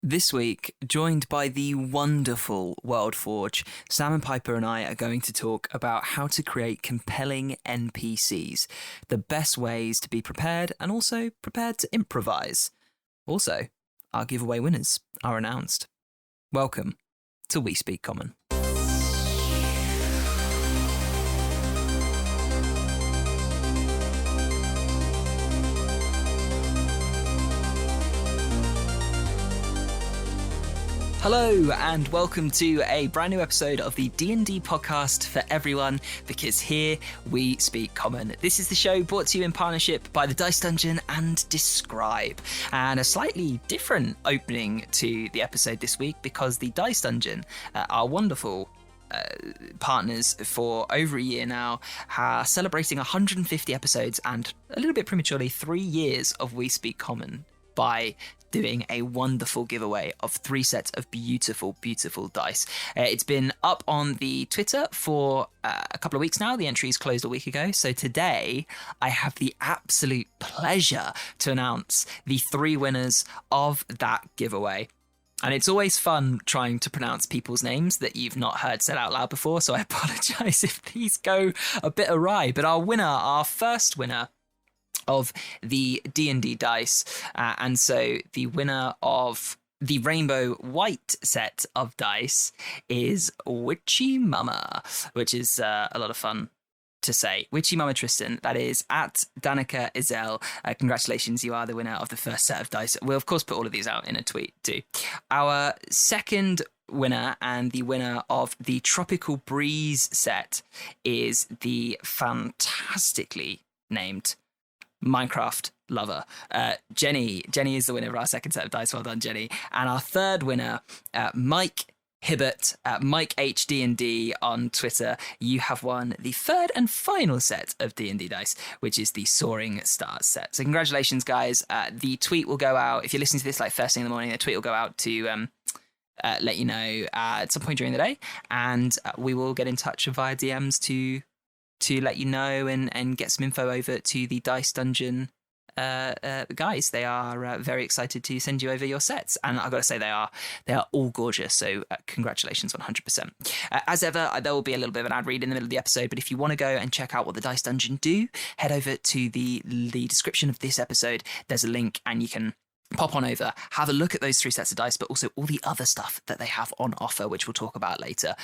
This week, joined by the wonderful WorldForge, Sam and Piper and I are going to talk about how to create compelling NPCs, the best ways to be prepared and also prepared to improvise. Also, our giveaway winners are announced. Welcome to We Speak Common. Hello and welcome to a brand new episode of the D&D podcast for everyone, because here we speak common. This is the show brought to you in partnership by the Dice Dungeon and Describe, and a slightly different opening to the episode this week because the Dice Dungeon are wonderful partners for over a year now, celebrating 150 episodes and a little bit prematurely 3 years of We Speak Common by doing a wonderful giveaway of 3 sets of beautiful, beautiful dice. It's been up on the Twitter for a couple of weeks now. The entries closed a week ago. So today I have the absolute pleasure to announce the 3 winners of that giveaway. And it's always fun trying to pronounce people's names that you've not heard said out loud before. So I apologize if these go a bit awry. But our first winner of the D&D dice, and so the winner of the rainbow white set of dice is Witchy Mama, which is a lot of fun to say. Witchy Mama Tristan, that is at Danica Izel. Congratulations, you are the winner of the first set of dice. We'll of course put all of these out in a tweet too. Our second winner and the winner of the Tropical Breeze set is the fantastically named Minecraft lover, Jenny. Jenny is the winner of our second set of dice. Well done, Jenny. And our third winner, Mike Hibbert, Mike HDND on Twitter. You have won the third and final set of D&D dice, which is the Soaring Stars set. So congratulations, guys. The tweet will go out, if you're listening to this like first thing in the morning, the tweet will go out to let you know at some point during the day, and we will get in touch via DMs to let you know and get some info over to the Dice Dungeon guys. They are very excited to send you over your sets, and I've got to say they are all gorgeous, so congratulations 100%. As ever, there will be a little bit of an ad read in the middle of the episode, but if you want to go and check out what the Dice Dungeon do, head over to the description of this episode. There's a link and you can pop on over, have a look at those 3 sets of dice, but also all the other stuff that they have on offer, which we'll talk about later.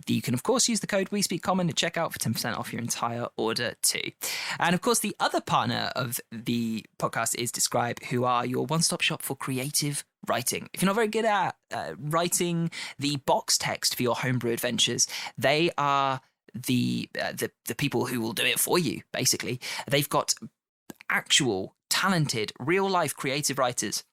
You can, of course, use the code WeSpeakCommon at checkout for 10% off your entire order too. And, of course, the other partner of the podcast is Describe, who are your one-stop shop for creative writing. If you're not very good at writing the box text for your homebrew adventures, they are the people who will do it for you, basically. They've got actual talented, real-life creative writers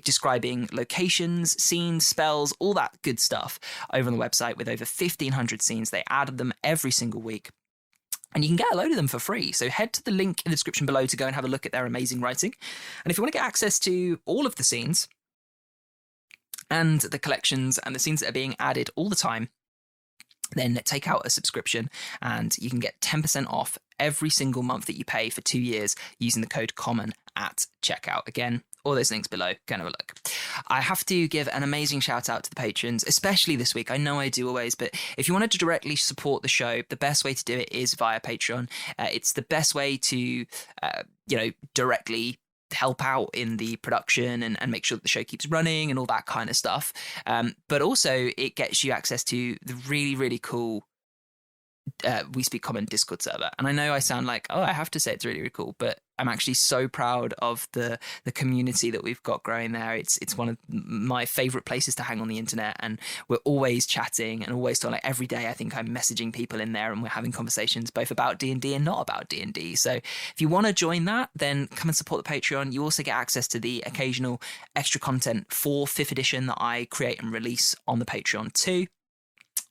describing locations, scenes, spells, all that good stuff over on the website with over 1,500 scenes. They add them every single week, and you can get a load of them for free. So head to the link in the description below to go and have a look at their amazing writing. And if you want to get access to all of the scenes and the collections and the scenes that are being added all the time, then take out a subscription and you can get 10% off every single month that you pay for 2 years using the code COMMON at checkout. Again, all those links below. Go and have a look. I have to give an amazing shout out to the patrons, especially this week. I know I do always, but if you wanted to directly support the show, the best way to do it is via Patreon. It's the best way to, directly help out in the production and make sure that the show keeps running and all that kind of stuff. But also it gets you access to the really, really cool We Speak Common Discord server. And I know I sound like, I have to say it's really, really cool, but I'm actually so proud of the community that we've got growing there. It's one of my favorite places to hang on the internet, and we're always chatting and always talking. Like every day I think I'm messaging people in there and we're having conversations both about D&D and not about D&D. So if you want to join that, then come and support the Patreon. You also get access to the occasional extra content for 5th edition that I create and release on the Patreon too.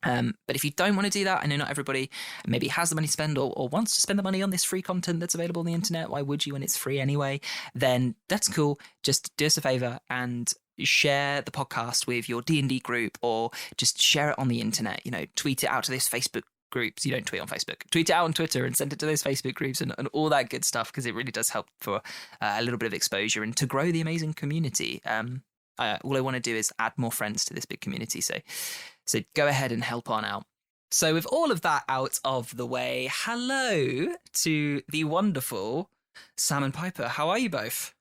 But if you don't want to do that, I know not everybody maybe has the money to spend or wants to spend the money on this free content that's available on the internet. Why would you when it's free anyway? Then that's cool. Just do us a favor and share the podcast with your D&D group, or just share it on the internet. Tweet it out to those Facebook groups. You don't tweet on Facebook. Tweet it out on Twitter and send it to those Facebook groups and all that good stuff, because it really does help for a little bit of exposure and to grow the amazing community. all I want to do is add more friends to this big community. So go ahead and help on out. So with all of that out of the way, hello to the wonderful Sam and Piper. How are you both?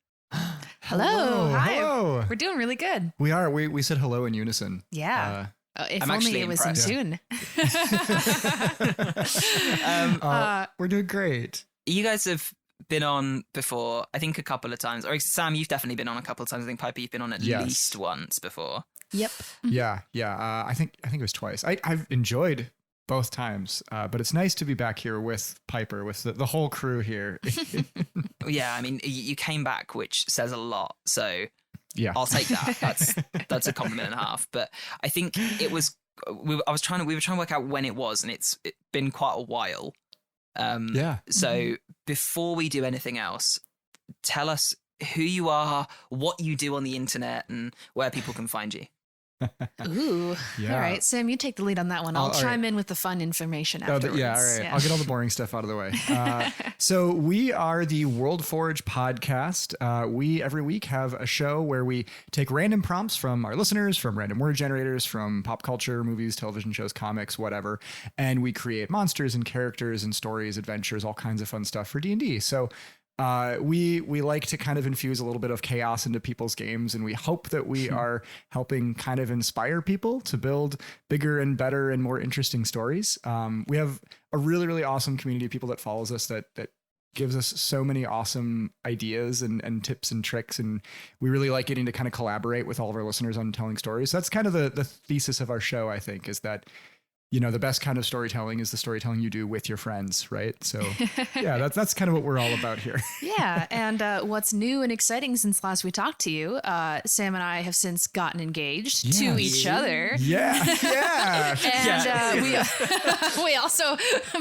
Hello. Hi. Hello. We're doing really good. We are. We said hello in unison. Yeah. If I'm only actually it was impressed. in tune. We're doing great. You guys have been on before, I think a couple of times. Or Sam, you've definitely been on a couple of times. I think Piper, you've been on at Yes. least once before. Yep. Yeah. I think it was twice. I've enjoyed both times, but it's nice to be back here with Piper, with the whole crew here. Yeah, I mean, you came back, which says a lot. So Yeah. I'll take that. That's a compliment and a half. But I think it was. We were trying to work out when it was, and it's been quite a while. Yeah. So before we do anything else, tell us who you are, what you do on the internet, and where people can find you. Ooh. Yeah. All right, Sam, you take the lead on that one. I'll all chime right. in with the fun information Oh, afterwards. yeah, all right. I'll get all the boring stuff out of the way. So we are the World Forge podcast. We every week have a show where we take random prompts from our listeners, from random word generators, from pop culture, movies, television shows, comics, whatever, and we create monsters and characters and stories, adventures, all kinds of fun stuff for D&D. So we like to kind of infuse a little bit of chaos into people's games, and we hope that we are helping kind of inspire people to build bigger and better and more interesting stories. We have a really, really awesome community of people that follows us that gives us so many awesome ideas and tips and tricks, and we really like getting to kind of collaborate with all of our listeners on telling stories. So that's kind of the thesis of our show, I think, is that the best kind of storytelling is the storytelling you do with your friends, right? So yeah, that's kind of what we're all about here. Yeah, and what's new and exciting since last we talked to you, Sam and I have since gotten engaged to each other. Yeah. And we also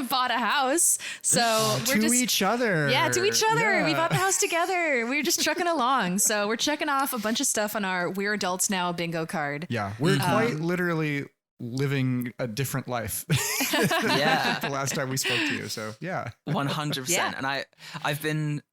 bought a house. So we're to just each other. Yeah, to each other. Yeah. We bought the house together. We were just trucking along. So we're checking off a bunch of stuff on our We're Adults Now bingo card. Yeah, we're quite literally living a different life. Yeah. The last time we spoke to you. So yeah. 100%. Yeah. And I've been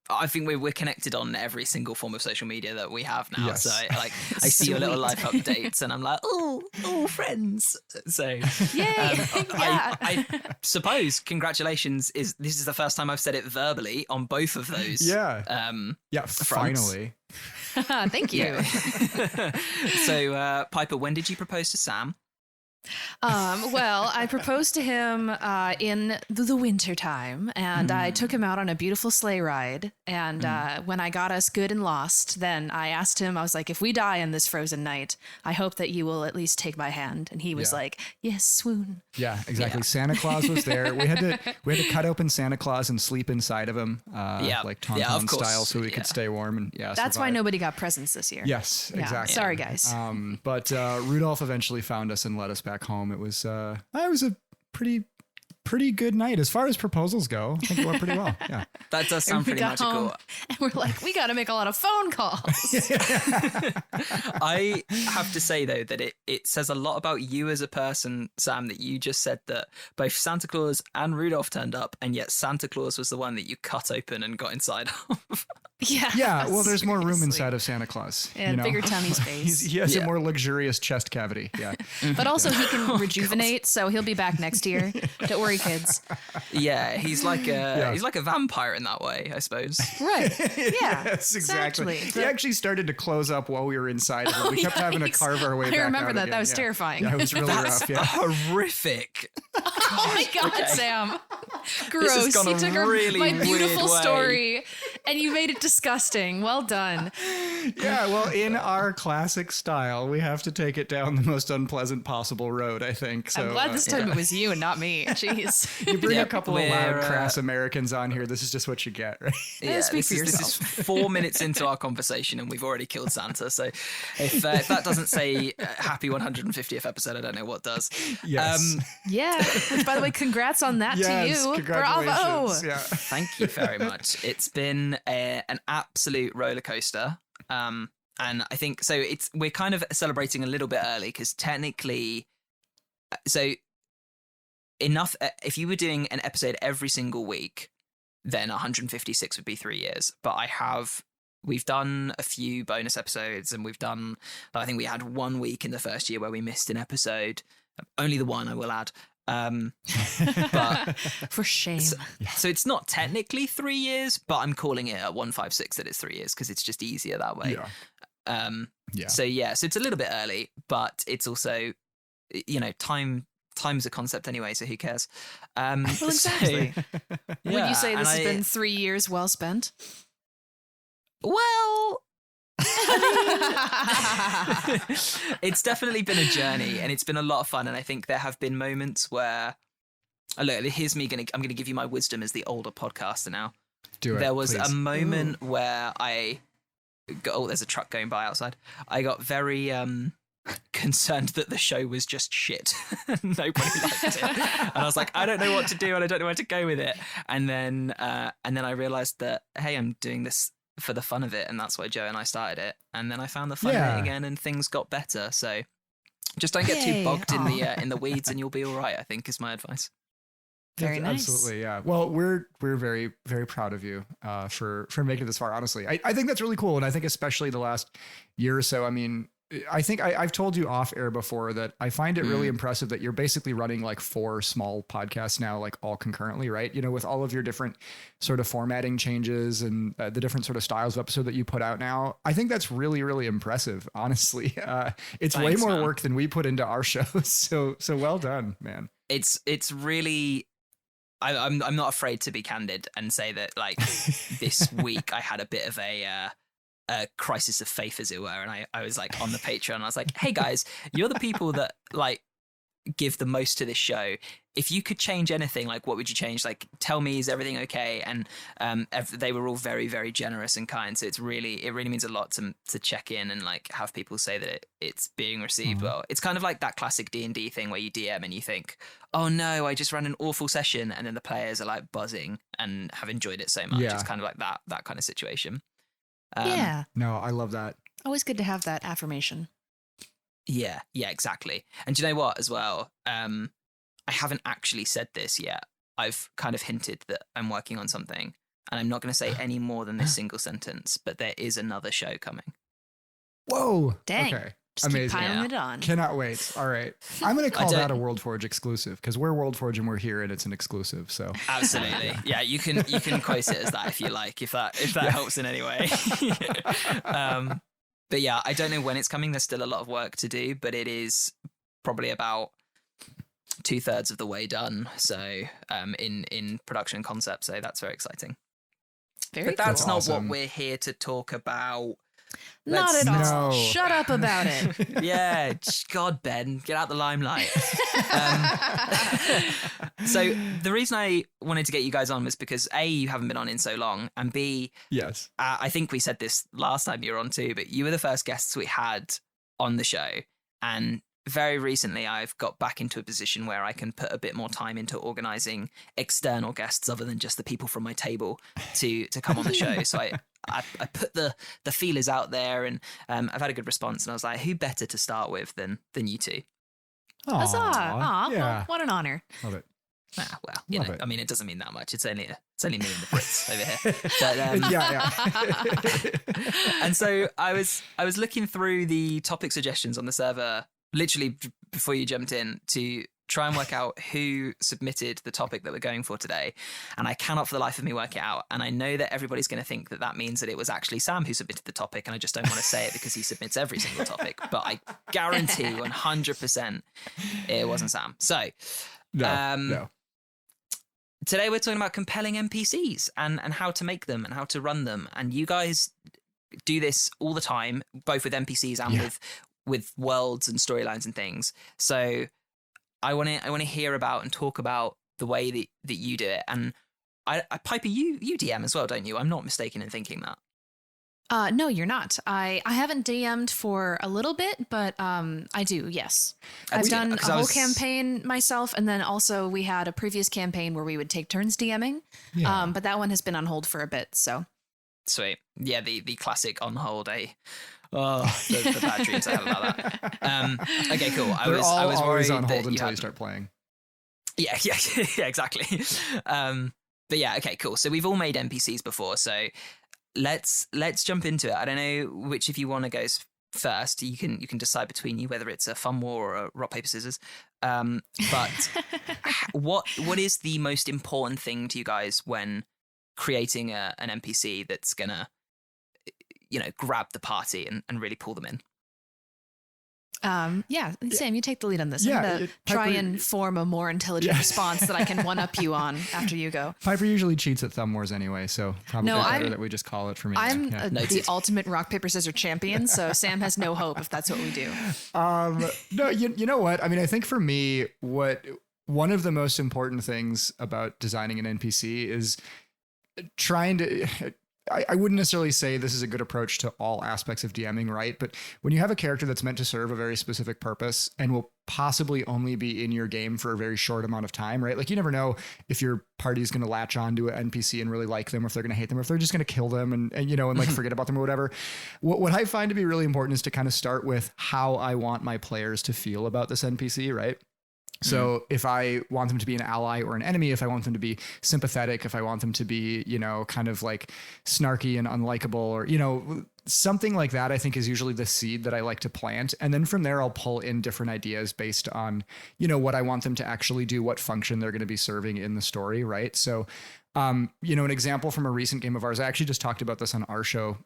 I think we're connected on every single form of social media that we have now. Yes. So I see your little life updates and I'm like, oh, friends. So Yay. I suppose congratulations this is the first time I've said it verbally on both of those. Yeah. Yeah. fronts. Finally. Thank you. Yeah. So Piper, when did you propose to Sam? Well, I proposed to him in the winter time, and I took him out on a beautiful sleigh ride. And when I got us good and lost, then I asked him, I was like, if we die in this frozen night, I hope that you will at least take my hand. And he was Yeah. like, yes, swoon. Yeah, exactly. Yeah. Santa Claus was there. We had to cut open Santa Claus and sleep inside of him, like Yeah, of Tauntaun course. style, so we Yeah. could stay warm and That's why survive. nobody got presents this year. Yes, Yeah. exactly. Sorry, guys. But Rudolph eventually found us and led us back home. It was a pretty good night as far as proposals go. I think it went pretty well. Yeah. That does And sound we pretty got magical. home, and we're like, we got to make a lot of phone calls. I have to say though that it says a lot about you as a person, Sam, that you just said that both Santa Claus and Rudolph turned up, and yet Santa Claus was the one that you cut open and got inside of. Yeah. Yeah. Well, there's more room seriously. inside of Santa Claus. And bigger tummy space. He has Yeah. a more luxurious chest cavity. Yeah. But also he can rejuvenate, so he'll be back next year. Don't worry, kids. Yeah, he's like a vampire in that way, I suppose. Right. Yeah. Yes, exactly. He actually started to close up while we were inside of it. We kept having to Yikes. carve our way back I remember out that. again. That was Yeah. terrifying. Yeah, it was really That's rough. Yeah. horrific. Oh my God, Okay. Sam. Gross. has gone You a took really my weird beautiful way. story and you made it disgusting. Well done. Yeah, well, in our classic style, we have to take it down the most unpleasant possible road, I think. So I'm glad this time it was you and not me. Jeez. you bring Yep, a couple of we're, loud, crass Americans on here. This is just what you get, right? Yeah, speak for this is 4 minutes into our conversation and we've already killed Santa. So if that doesn't say happy 150th episode, I don't know what does. Yes. Yeah. Which, by the way, congrats on that Yes, to you. congratulations. Bravo. Yeah. Thank you very much. It's been an absolute roller coaster. And I think so. We're kind of celebrating a little bit early because technically, so enough. If you were doing an episode every single week, then 156 would be 3 years. But I have we've done a few bonus episodes, and I think we had 1 week in the first year where we missed an episode. Only the one, I will add. But For shame. so it's not technically 3 years, but I'm calling it at 156 that it's 3 years because it's just easier that way. So it's a little bit early, but it's also, time's a concept anyway, so who cares? Well, exactly. Would you say this has been 3 years well spent? Well, it's definitely been a journey, and it's been a lot of fun. And I think there have been moments where, look, here's me I'm going to give you my wisdom as the older podcaster now. Do it. There was please. a moment where there's a truck going by outside. I got very concerned that the show was just shit. Nobody liked it, and I was like, I don't know what to do, and I don't know where to go with it. And then I realized that, hey, I'm doing this for the fun of it, and that's why Joe and I started it. And then I found the fun in it again, and things got better. So just don't get too bogged in the weeds, and you'll be all right, I think, is my advice. Very nice. Absolutely, yeah. Well, we're very, very proud of you for making it this far. Honestly, I think that's really cool, and I think especially the last year or so. I mean, I think I've told you off air before that I find it really impressive that you're basically running like 4 small podcasts now, like all concurrently, right? With all of your different sort of formatting changes and the different sort of styles of episode that you put out now. I think that's really, really impressive. Honestly, it's way more work than we put into our shows. So well done, man. It's really. I'm not afraid to be candid and say that, like, this week I had a bit of a crisis of faith, as it were, and I was like on the Patreon, I was like, hey guys, you're the people that like give the most to this show. If you could change anything, like, what would you change? Like, tell me, is everything okay? And they were all very, very generous and kind. So it really means a lot to check in and like have people say that it's being received well. It's kind of like that classic D&D thing where you DM and you think, oh no, I just ran an awful session, and then the players are like buzzing and have enjoyed it so much. Yeah. It's kind of like that kind of situation. No, I love that. Always good to have that affirmation. Yeah, exactly. And do you know what, as well? I haven't actually said this yet. I've kind of hinted that I'm working on something, and I'm not going to say any more than this single sentence, but there is another show coming. Whoa. Dang. Okay. Just amazing. keep piling it on. Cannot wait. All right. I'm going to call that a World Forge exclusive, because we're World Forge and we're here and it's an exclusive. So absolutely. Yeah, you can quote it as that if you like, if that helps in any way. But yeah, I don't know when it's coming. There's still a lot of work to do, but it is probably about 2/3 of the way done. So in production concept. So that's very exciting. Very but that's cool. not Awesome. what we're here to talk about. Not at all. No. Shut up about it. Yeah, God, Ben, get out the limelight. So the reason I wanted to get you guys on was because A, you haven't been on in so long, and B, yes, I think we said this last time you were on too, but you were the first guests we had on the show, and very recently I've got back into a position where I can put a bit more time into organising external guests other than just the people from my table to come on the show. So I put the feelers out there, and I've had a good response, and I was like, who better to start with than you two? Huzzah. Aw, yeah, well, what an honor. love it. Well, Love it. I mean, it doesn't mean that much. It's only me and the Brits over here. But, yeah. And so I was looking through the topic suggestions on the server literally before you jumped in to try and work out who submitted the topic that we're going for today, and I cannot for the life of me work it out. And I know that everybody's going to think that means that it was actually Sam who submitted the topic, and I just don't want to say it because he submits every single topic, but I guarantee 100% it wasn't Sam. So No. today we're talking about compelling NPCs and how to make them and how to run them, and you guys do this all the time, both with NPCs and with worlds and storylines and things. So I want to hear about and talk about the way that you do it. And I Piper, you DM as well, don't you? I'm not mistaken in thinking that. No, you're not. I haven't DM'd for a little bit, but I do, yes. I've done a whole campaign myself, and then also we had a previous campaign where we would take turns DMing, but that one has been on hold for a bit, so. Sweet. Yeah, the classic on hold, eh? Oh, the bad dreams I have about that. Okay, cool. I was always worried on hold that until you start playing. Yeah, exactly. But yeah, okay, cool. So we've all made NPCs before. So let's jump into it. I don't know which of you want to go first. You can decide between you whether it's a fun war or a rock paper scissors. But what is the most important thing to you guys when creating an NPC that's gonna, grab the party and really pull them in? Sam, you take the lead on this. Yeah, I'm going to try and form a more intelligent response that I can one-up you on after you go. Piper usually cheats at Thumb Wars anyway, so probably better that we just call it for me. I'm the ultimate rock, paper, scissors champion, so Sam has no hope if that's what we do. No, you know what? I mean, I think for me, one of the most important things about designing an NPC is trying to... I wouldn't necessarily say this is a good approach to all aspects of DMing, right? But when you have a character that's meant to serve a very specific purpose and will possibly only be in your game for a very short amount of time, right? Like you never know if your party is going to latch on to an NPC and really like them, or if they're going to hate them, or if they're just going to kill them and like forget about them or whatever. What I find to be really important is to kind of start with how I want my players to feel about this NPC, right? So if I want them to be an ally or an enemy, if I want them to be sympathetic, if I want them to be, kind of like snarky and unlikable, or, something like that, I think is usually the seed that I like to plant. And then from there, I'll pull in different ideas based on, what I want them to actually do, what function they're going to be serving in the story. Right. So, an example from a recent game of ours, I actually just talked about this on our show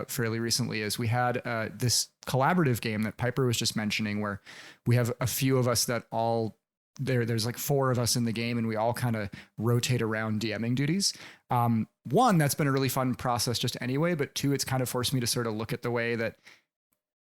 fairly recently, is we had this collaborative game that Piper was just mentioning, where we have a few of us that all there's like 4 of us in the game, and we all kind of rotate around DMing duties. One, that's been a really fun process just anyway, but 2, it's kind of forced me to sort of look at the way that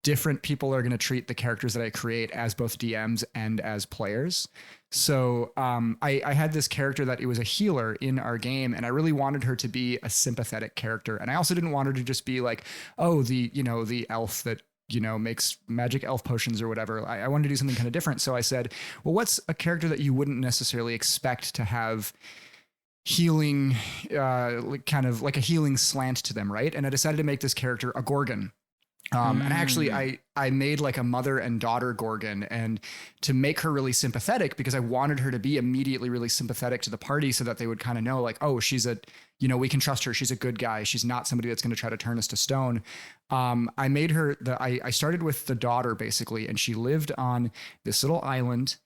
different people are going to treat the characters that I create as both DMs and as players. So I had this character that it was a healer in our game, and I really wanted her to be a sympathetic character. And I also didn't want her to just be like, oh, the elf that makes magic elf potions or whatever. I wanted to do something kind of different. So I said, well, what's a character that you wouldn't necessarily expect to have healing, kind of like a healing slant to them, right? And I decided to make this character a Gorgon. And actually I made like a mother and daughter Gorgon, and to make her really sympathetic, because I wanted her to be immediately really sympathetic to the party, so that they would kind of know like, oh, she's we can trust her. She's a good guy. She's not somebody that's going to try to turn us to stone. I made her I started with the daughter basically, and she lived on this little island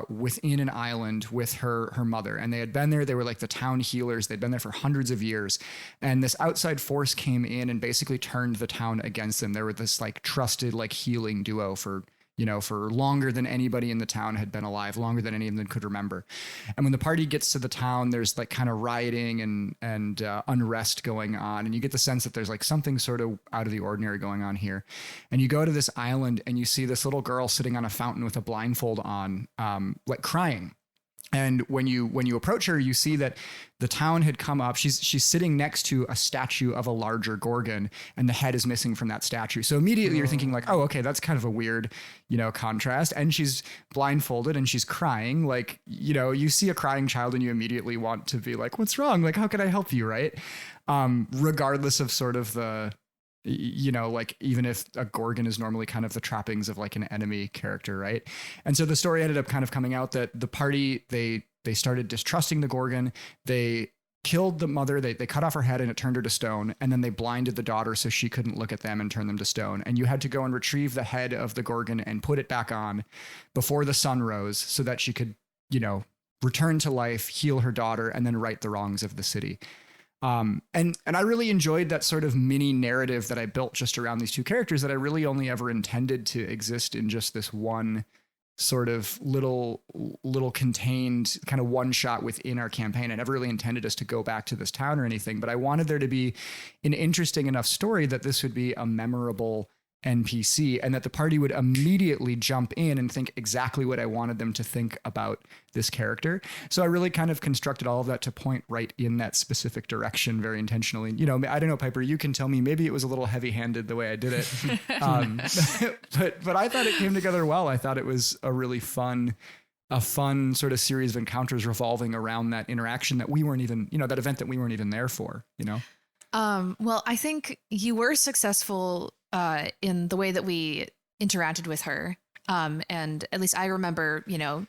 within an island with her mother, and they had been there. They were like the town healers. They'd been there for hundreds of years, and this outside force came in and basically turned the town against them. They were this like trusted like healing duo for longer than anybody in the town had been alive, longer than any of them could remember. And when the party gets to the town, there's like kind of rioting and unrest going on. And you get the sense that there's like something sort of out of the ordinary going on here. And you go to this island and you see this little girl sitting on a fountain with a blindfold on, like crying. And when you approach her, you see that the town had come up. She's sitting next to a statue of a larger Gorgon, and the head is missing from that statue. So immediately you're thinking like, oh, okay, that's kind of a weird, contrast. And she's blindfolded and she's crying. Like, you see a crying child and you immediately want to be like, what's wrong? Like, how can I help you? Right. Regardless of sort of the, like even if a Gorgon is normally kind of the trappings of like an enemy character, right? And so the story ended up kind of coming out that the party, they started distrusting the Gorgon. They killed the mother, they cut off her head and it turned her to stone, and then they blinded the daughter so she couldn't look at them and turn them to stone. And you had to go and retrieve the head of the Gorgon and put it back on before the sun rose so that she could, return to life, heal her daughter, and then right the wrongs of the city. And I really enjoyed that sort of mini narrative that I built just around these 2 characters that I really only ever intended to exist in just this one sort of little contained kind of one shot within our campaign. I never really intended us to go back to this town or anything, but I wanted there to be an interesting enough story that this would be a memorable NPC, and that the party would immediately jump in and think exactly what I wanted them to think about this character. So I really kind of constructed all of that to point right in that specific direction very intentionally. I don't know, Piper, you can tell me, maybe it was a little heavy-handed the way I did it. But I thought it came together well. I thought it was a really fun sort of series of encounters revolving around that interaction that we weren't even, that event that we weren't even there for, Well, I think you were successful in the way that we interacted with her. And at least I remember,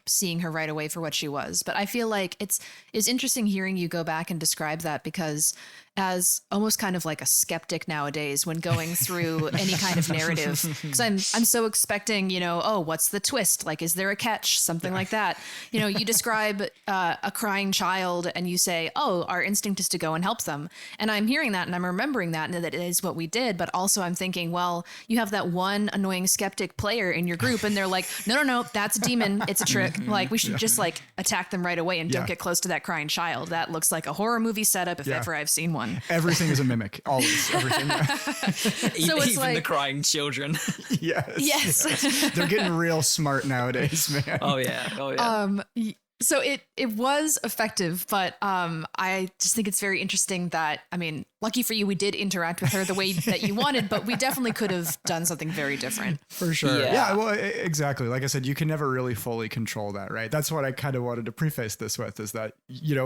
seeing her right away for what she was. But I feel like it's interesting hearing you go back and describe that, because as almost kind of like a skeptic nowadays when going through any kind of narrative, because I'm so expecting, oh, what's the twist? Like, is there a catch? Something like that. You describe a crying child and you say, oh, our instinct is to go and help them. And I'm hearing that and I'm remembering that, and that is what we did. But also I'm thinking, well, you have that one annoying skeptic player in your group and they're like, no, that's a demon. It's a trick. Like, we should just like attack them right away and don't get close to that crying child. That looks like a horror movie setup if ever I've seen one. Everything is a mimic. Always. Everything. So it's even like, the crying children. Yes. They're getting real smart nowadays, man. Oh yeah. So it was effective, but I just think it's very interesting that, I mean, lucky for you, we did interact with her the way that you wanted, but we definitely could have done something very different. For sure. Yeah, well, exactly. Like I said, you can never really fully control that, right? That's what I kind of wanted to preface this with, is that,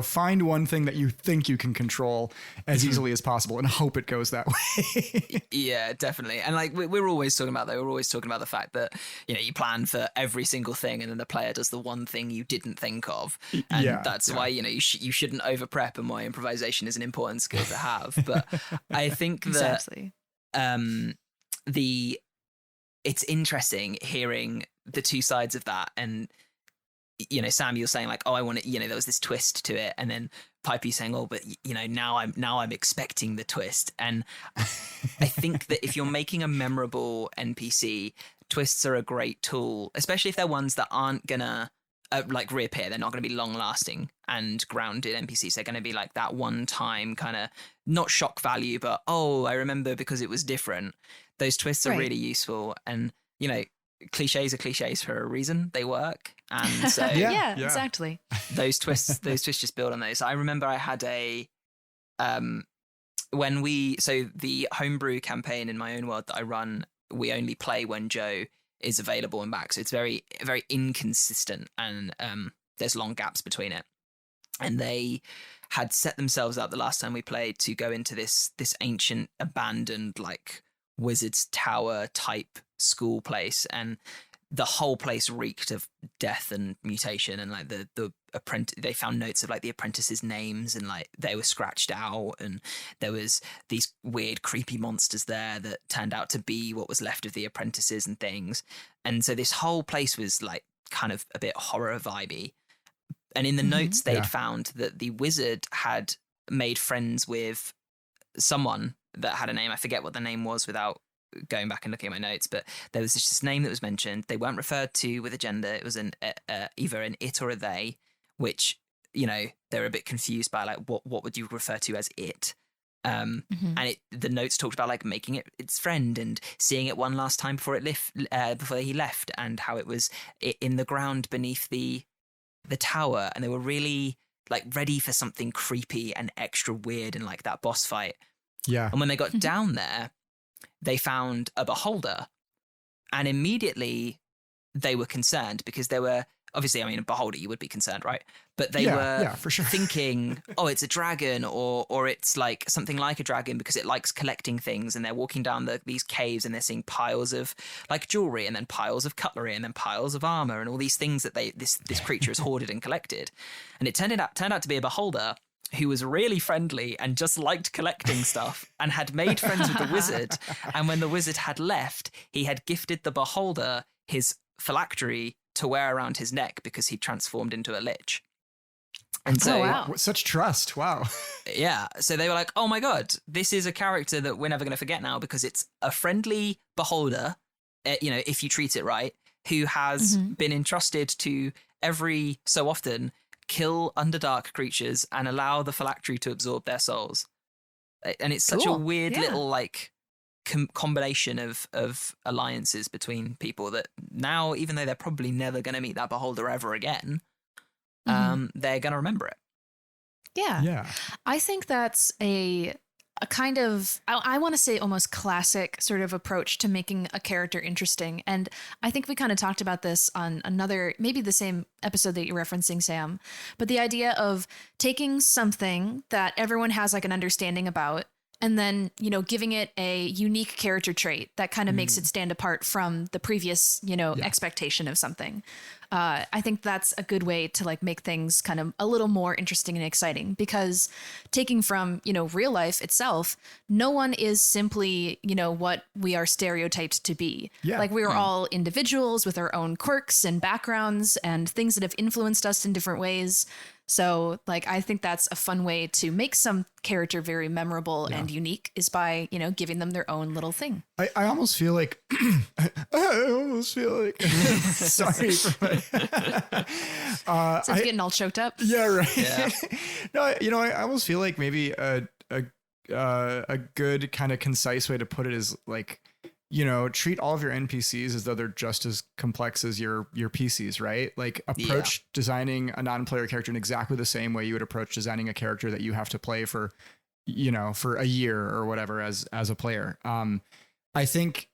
find one thing that you think you can control as easily as possible and hope it goes that way. Yeah, definitely. And like we're always talking about that. We're always talking about the fact that, you plan for every single thing and then the player does the one thing you didn't think of. And that's why, you shouldn't over prep, and why improvisation is an important skill to have. But I think that it's interesting hearing the two sides of that. And, Sam, you're saying like, oh, I want to, there was this twist to it. And then Pipey saying, oh, but now I'm expecting the twist. And I think that if you're making a memorable NPC, twists are a great tool, especially if they're ones that aren't gonna like reappear. They're not going to be long lasting and grounded NPCs. They're going to be like that one time kind of, not shock value, but, oh, I remember because it was different. Those twists are really useful. And, cliches are cliches for a reason. They work. And so yeah, exactly. Those twists just build on those. I remember I had so the homebrew campaign in my own world that I run, we only play when Joe is available and back, so it's very, very inconsistent, and there's long gaps between it. And they had set themselves up the last time we played to go into this ancient abandoned like wizard's tower type school place, and the whole place reeked of death and mutation, and like the apprentice, they found notes of like the apprentices' names, and like they were scratched out, and there was these weird creepy monsters there that turned out to be what was left of the apprentices and things. And so this whole place was like kind of a bit horror vibey. And in the notes they'd found that the wizard had made friends with someone that had a name. I forget what the name was without going back and looking at my notes, but there was just this name that was mentioned. They weren't referred to with a gender. It was either an it or a they, which, they're a bit confused by like, what would you refer to as it? And the notes talked about like making it its friend and seeing it one last time before he left, and how it was in the ground beneath the tower. And they were really like ready for something creepy and extra weird in like that boss fight. Yeah. And when they got down there, they found a beholder, and immediately they were concerned because they were obviously, a beholder, you would be concerned, right? But they were for sure thinking, oh, it's a dragon, or it's like something like a dragon because it likes collecting things. And they're walking down these caves and they're seeing piles of like jewelry, and then piles of cutlery, and then piles of armor, and all these things that this creature has hoarded and collected. And it turned out to be a beholder who was really friendly and just liked collecting stuff and had made friends with the wizard. And when the wizard had left, he had gifted the beholder his phylactery to wear around his neck because he transformed into a lich. And so such trust. Wow. Yeah. So they were like, oh my God, this is a character that we're never going to forget now, because it's a friendly beholder, if you treat it right, who has been entrusted to every so often kill underdark creatures and allow the phylactery to absorb their souls. And it's such a weird little like combination of alliances between people that now, even though they're probably never going to meet that beholder ever again, they're going to remember it. Yeah. I think that's a kind of, I want to say almost classic sort of approach to making a character interesting. And I think we kind of talked about this on another, maybe the same episode that you're referencing, Sam, but the idea of taking something that everyone has like an understanding about and then, giving it a unique character trait that kind of makes it stand apart from the previous, expectation of something. I think that's a good way to like make things kind of a little more interesting and exciting, because taking from, real life itself, no one is simply, what we are stereotyped to be. Yeah. Like we are all individuals with our own quirks and backgrounds and things that have influenced us in different ways. So like, I think that's a fun way to make some character very memorable and unique, is by, giving them their own little thing. I almost feel like, sorry for my, So getting all choked up. yeah, right. Yeah. No, I almost feel like maybe a good kind of concise way to put it is like, treat all of your NPCs as though they're just as complex as your PCs, right? Like approach designing a non-player character in exactly the same way you would approach designing a character that you have to play for, for a year or whatever as a player. I think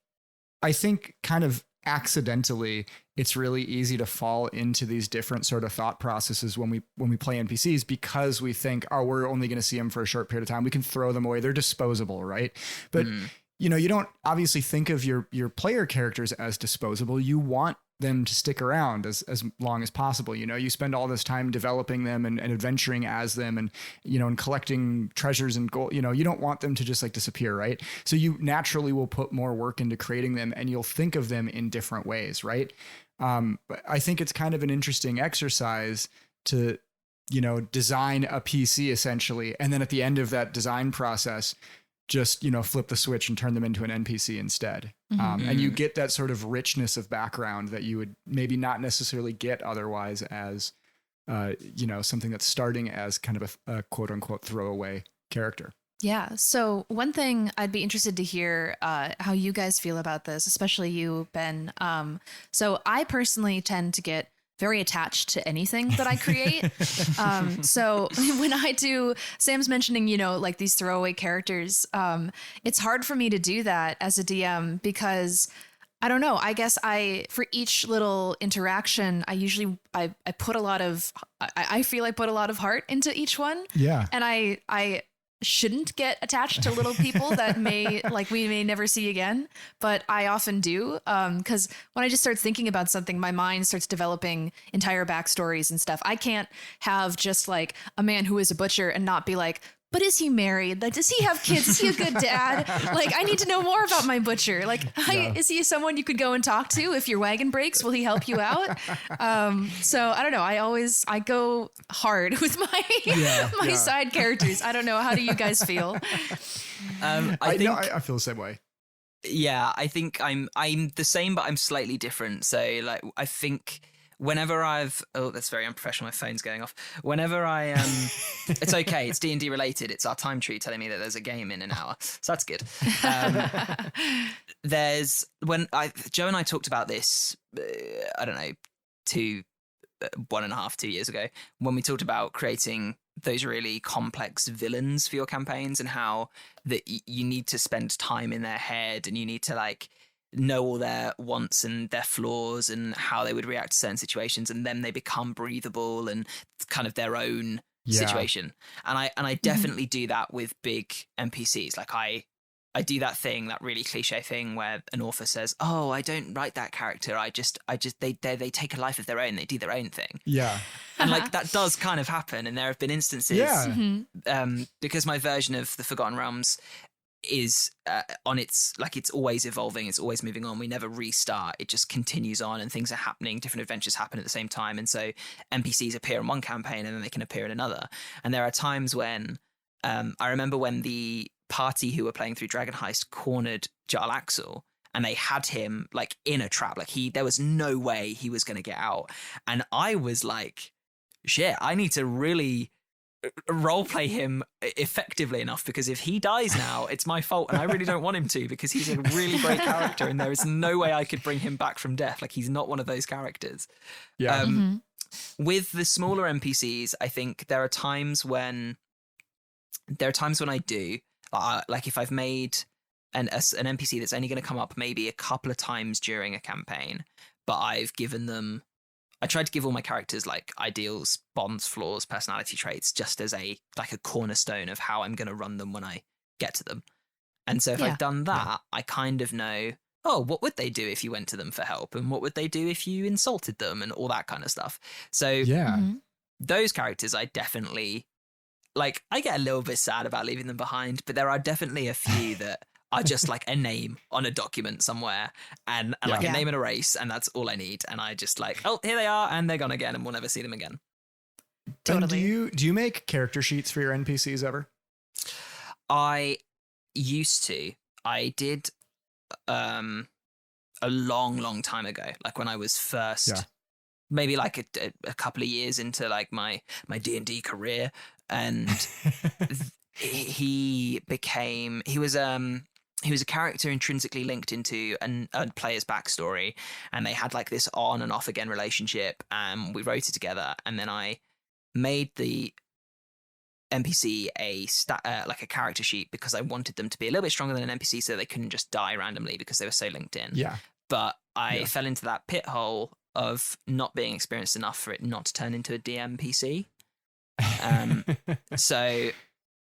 kind of accidentally, it's really easy to fall into these different sort of thought processes when we play NPCs, because we think, oh, we're only going to see them for a short period of time. We can throw them away. They're disposable, right? But you don't obviously think of your player characters as disposable. You want them to stick around as long as possible. You spend all this time developing them and adventuring as them, and, and collecting treasures and gold. You don't want them to just like disappear, right? So you naturally will put more work into creating them, and you'll think of them in different ways, right? But I think it's kind of an interesting exercise to, design a PC essentially. And then at the end of that design process, just, flip the switch and turn them into an NPC instead. And you get that sort of richness of background that you would maybe not necessarily get otherwise as, something that's starting as kind of a quote unquote throwaway character. Yeah. So one thing I'd be interested to hear how you guys feel about this, especially you, Ben. So I personally tend to get very attached to anything that I create. So when I do, Sam's mentioning, like these throwaway characters, it's hard for me to do that as a DM, because I don't know. I guess for each little interaction, I usually, I put a lot of, I feel I put a lot of heart into each one. Yeah. And I shouldn't get attached to little people that we may never see again, but I often do. Because when I just start thinking about something, my mind starts developing entire backstories and stuff. I can't have just like a man who is a butcher and not be like, but is he married? Like, does he have kids? Is he a good dad? Like, I need to know more about my butcher. Like, is he someone you could go and talk to if your wagon breaks? Will he help you out? So I don't know. I go hard with my side characters. I don't know. How do you guys feel? I feel the same way. Yeah, I think I'm the same, but I'm slightly different. So like, I think whenever that's very unprofessional. My phone's going off. Whenever it's okay. It's D&D related. It's our time tree telling me that there's a game in an hour. So that's good. Joe and I talked about this, I don't know, 1.5, 2 years ago, when we talked about creating those really complex villains for your campaigns, and how that you need to spend time in their head, and you need to like know all their wants and their flaws and how they would react to certain situations, and then they become breathable and kind of their own situation. And I definitely do that with big NPCs. Like I do that thing, that really cliche thing where an author says, "Oh, I don't write that character. They take a life of their own. They do their own thing." Yeah. And like that does kind of happen, and there have been instances. Yeah. Because my version of the Forgotten Realms is it's always evolving, it's always moving on. We never restart. It just continues on, and things are happening. Different adventures happen at the same time, and so NPCs appear in one campaign and then they can appear in another. And there are times when I remember when the party who were playing through Dragon Heist cornered Jarl Axel, and they had him like in a trap. Like there was no way he was going to get out. And I was like, shit, I need to really roleplay him effectively enough, because if he dies now, it's my fault, and I really don't want him to, because he's a really great character, and there is no way I could bring him back from death. Like he's not one of those characters. Yeah. With the smaller NPCs, I think there are times when I do, like if I've made an NPC that's only going to come up maybe a couple of times during a campaign, but I tried to give all my characters like ideals, bonds, flaws, personality traits, just as a cornerstone of how I'm going to run them when I get to them. And so if I've done that, I kind of know, oh, what would they do if you went to them for help? And what would they do if you insulted them and all that kind of stuff? So those characters I definitely, like, I get a little bit sad about leaving them behind, but there are definitely a few that are just like a name on a document somewhere and like a name and a race, and that's all I need. And I just like, oh, here they are, and they're gone again, and we'll never see them again. Totally. And do you make character sheets for your NPCs ever? I used to. I did a long time ago, like when I was first, maybe like a couple of years into like my D&D career, and he was a character intrinsically linked into a player's backstory, and they had like this on and off again relationship, and we wrote it together, and then I made the NPC like a character sheet because I wanted them to be a little bit stronger than an NPC so they couldn't just die randomly because they were so linked in. Yeah. But I fell into that pit hole of not being experienced enough for it not to turn into a DMPC. So,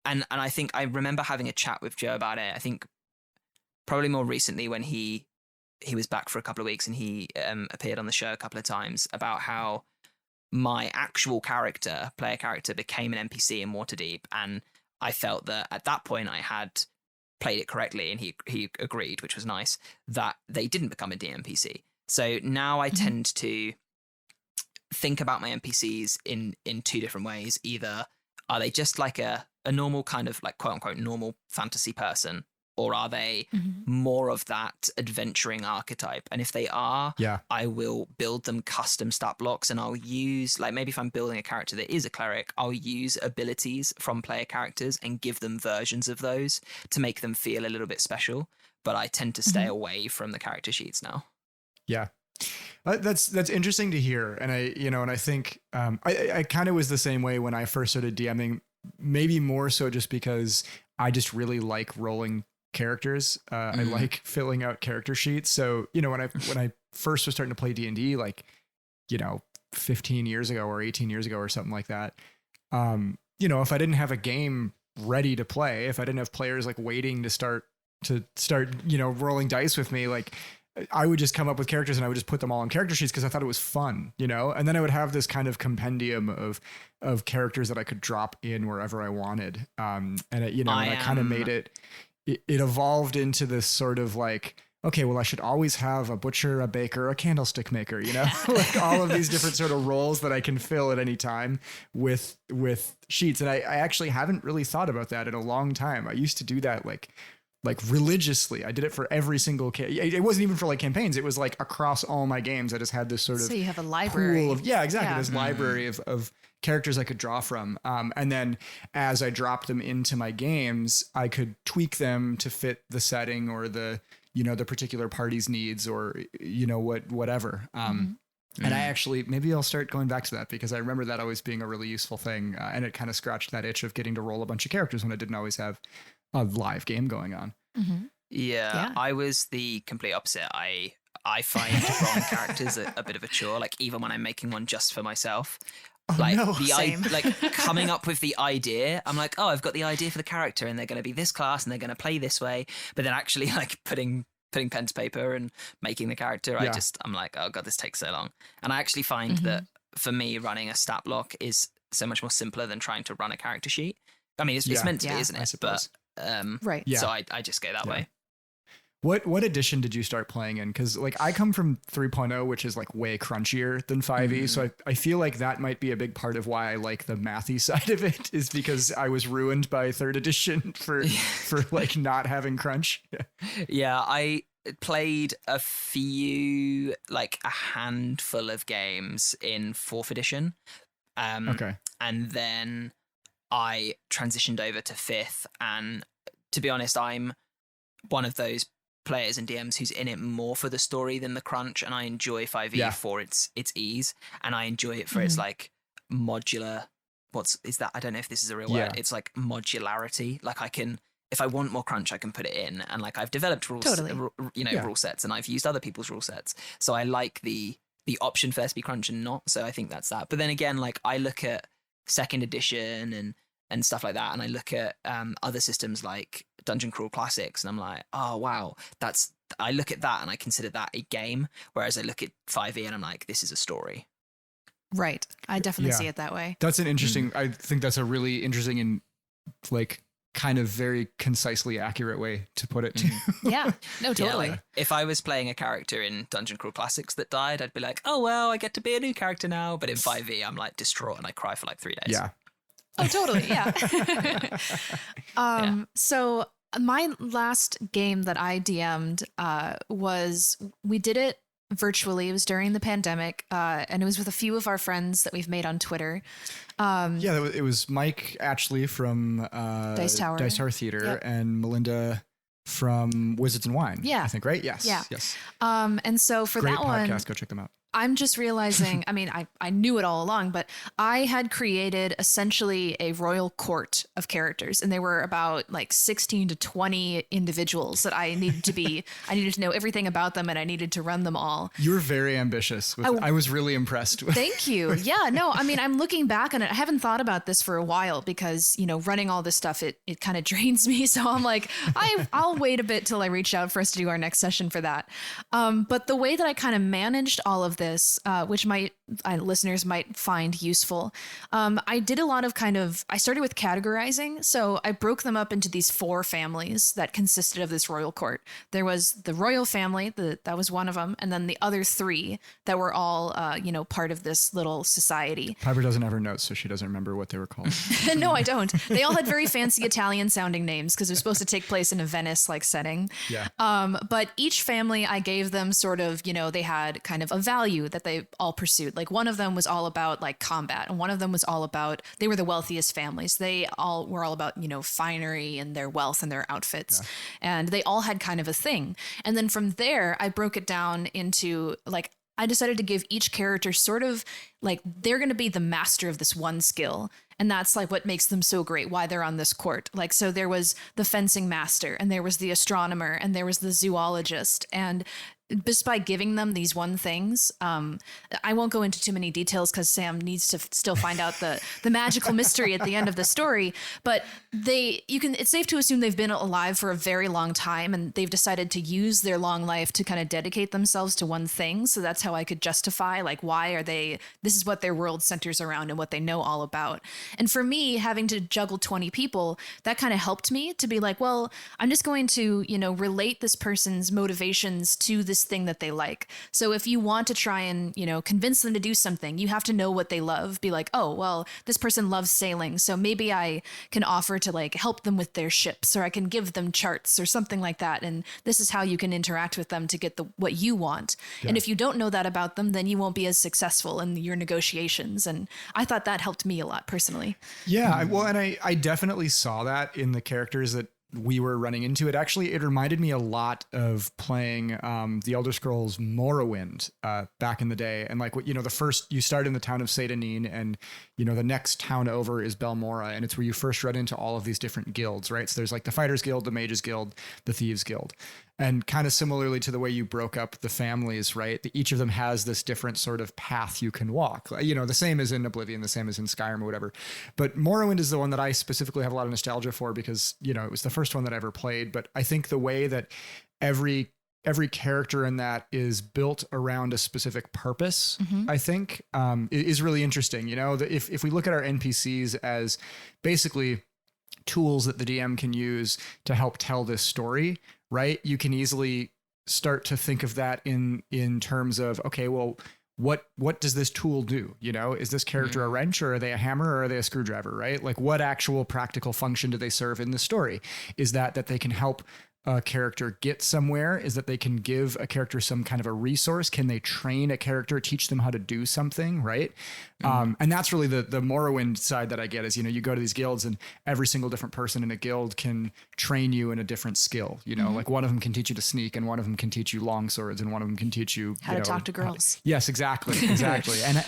and I think I remember having a chat with Joe about it. I think probably more recently when he was back for a couple of weeks and he appeared on the show a couple of times, about how my actual player character became an NPC in Waterdeep, and I felt that at that point I had played it correctly, and he agreed, which was nice, that they didn't become a DMPC. So now I tend to think about my NPCs in two different ways. Either are they just like a normal kind of like quote unquote normal fantasy person, or are they more of that adventuring archetype? And if they are, I will build them custom stat blocks, and I'll use, like, maybe if I'm building a character that is a cleric, I'll use abilities from player characters and give them versions of those to make them feel a little bit special. But I tend to stay away from the character sheets now. Yeah. That's interesting to hear. And I think I kind of was the same way when I first started DMing, maybe more so just because I just really like rolling characters. I like filling out character sheets. So, when I first was starting to play D&D, like, 15 years ago or 18 years ago or something like that, if I didn't have a game ready to play, if I didn't have players like waiting to start, rolling dice with me, like, I would just come up with characters and I would just put them all on character sheets because I thought it was fun, and then I would have this kind of compendium of characters that I could drop in wherever I wanted. And I kind of made it evolved into this sort of like, okay, well, I should always have a butcher, a baker, a candlestick maker, like all of these different sort of roles that I can fill at any time with sheets. And I actually haven't really thought about that in a long time. I used to do that like religiously. I did it for every single it wasn't even for like campaigns. It was like across all my games. I just had this sort of, so you have a library pool of, this library of characters I could draw from. And then as I dropped them into my games, I could tweak them to fit the setting or the particular party's needs or, whatever. And I actually, maybe I'll start going back to that because I remember that always being a really useful thing. And it kind of scratched that itch of getting to roll a bunch of characters when I didn't always have a live game going on. Yeah, I was the complete opposite. I find rolling characters a bit of a chore, like even when I'm making one just for myself. Coming up with the idea, I'm like, oh, I've got the idea for the character and they're going to be this class and they're going to play this way. But then actually like putting pen to paper and making the character, I'm like, oh God, this takes so long. And I actually find that for me, running a stat block is so much more simpler than trying to run a character sheet. I mean, it's meant to be, isn't it? But right. So I just go that way. What edition did you start playing in? Because like I come from 3.0, which is like way crunchier than 5e. So I feel like that might be a big part of why I like the mathy side of it, is because I was ruined by 3rd edition for like not having crunch. Yeah, I played a handful of games in 4th edition. And then I transitioned over to 5th. And to be honest, I'm one of those players and DMs who's in it more for the story than the crunch, and I enjoy 5e for its ease, and I enjoy it for its like modular. Is that? I don't know if this is a real word. It's like modularity. Like I can, if I want more crunch, I can put it in, and like I've developed rules, rule sets, and I've used other people's rule sets, so I like the option for SB crunch and not. So I think that's that. But then again, like I look at 2nd edition and stuff like that, and I look at other systems like Dungeon Crawl Classics, and I'm like, oh wow, I look at that and I consider that a game, whereas I look at 5e and I'm like, this is a story. Right. I definitely see it that way. That's an interesting, I think that's a really interesting and like kind of very concisely accurate way to put it. Yeah, no, totally. Yeah, like, if I was playing a character in Dungeon Crawl Classics that died, I'd be like, oh, well, I get to be a new character now. But in 5e, I'm like distraught and I cry for like 3 days. Yeah. Oh, totally. Yeah. So my last game that I DM'd was, we did it virtually. It was during the pandemic, and it was with a few of our friends that we've made on Twitter. It was Mike Atchley from Dice Tower Theater, and Melinda from Wizards and Wine. Yeah, I think, right? Yes. Yeah. Yes. And so for Great that one, podcast. Go check them out. I'm just realizing, I mean, I knew it all along, but I had created essentially a royal court of characters, and they were about like 16 to 20 individuals that I needed to know everything about them, and I needed to run them all. You were very ambitious. I was really impressed. Thank you. Yeah, no, I mean, I'm looking back on it. I haven't thought about this for a while because, running all this stuff, it kind of drains me. So I'm like, I'll wait a bit till I reach out for us to do our next session for that. But the way that I kind of managed all of this, which listeners might find useful. I did a lot of I started with categorizing. So I broke them up into these 4 families that consisted of this royal court. There was the royal family, that was one of them. And then the other 3 that were all, part of this little society. Piper doesn't have her notes, so she doesn't remember what they were called. No, I don't. They all had very fancy Italian sounding names because it was supposed to take place in a Venice-like setting. Yeah. But each family, I gave them sort of, they had kind of a value that they all pursued. Like one of them was all about like combat, and one of them was all about, they were the wealthiest families. They all were all about, finery and their wealth and their outfits. Yeah. And they all had kind of a thing. And then from there, I broke it down into like, I decided to give each character sort of like, they're going to be the master of this one skill. And that's like what makes them so great, why they're on this court. Like, so there was the fencing master, and there was the astronomer, and there was the zoologist. And just by giving them these one things, I won't go into too many details because Sam needs to still find out the magical mystery at the end of the story. But it's safe to assume they've been alive for a very long time, and they've decided to use their long life to kind of dedicate themselves to one thing. So that's how I could justify like, why are they, this is what their world centers around and what they know all about. And for me, having to juggle 20 people, that kind of helped me to be like, well, I'm just going to, relate this person's motivations to this thing that they like. So if you want to try and, convince them to do something, you have to know what they love. Be like, oh, well, this person loves sailing, so maybe I can offer to like help them with their ships, or I can give them charts or something like that. And this is how you can interact with them to get what you want. Yeah. And if you don't know that about them, then you won't be as successful in your negotiations. And I thought that helped me a lot personally. Yeah, well, and I definitely saw that in the characters that we were running into. It reminded me a lot of playing the Elder Scrolls Morrowind back in the day. And like, the first, you start in the town of Seydanine, and the next town over is Belmora, and it's where you first run into all of these different guilds, right? So there's like the Fighters Guild, the Mages Guild, the Thieves Guild. And kind of similarly to the way you broke up the families, right? Each of them has this different sort of path you can walk. The same as in Oblivion, the same as in Skyrim or whatever. But Morrowind is the one that I specifically have a lot of nostalgia for because, it was the first one that I ever played. But I think the way that every character in that is built around a specific purpose, I think, is really interesting. If we look at our NPCs as basically tools that the DM can use to help tell this story, right? You can easily start to think of that in terms of, okay, well, what does this tool do? Is this character a wrench, or are they a hammer, or are they a screwdriver, right? Like, what actual practical function do they serve in the story? Is that they can help a character get somewhere? Is that they can give a character some kind of a resource? Can they train a character, teach them how to do something, right? And that's really the Morrowind side that I get is, you go to these guilds, and every single different person in a guild can train you in a different skill. Like one of them can teach you to sneak, and one of them can teach you long swords, and one of them can teach you how to talk to girls. Yes, exactly.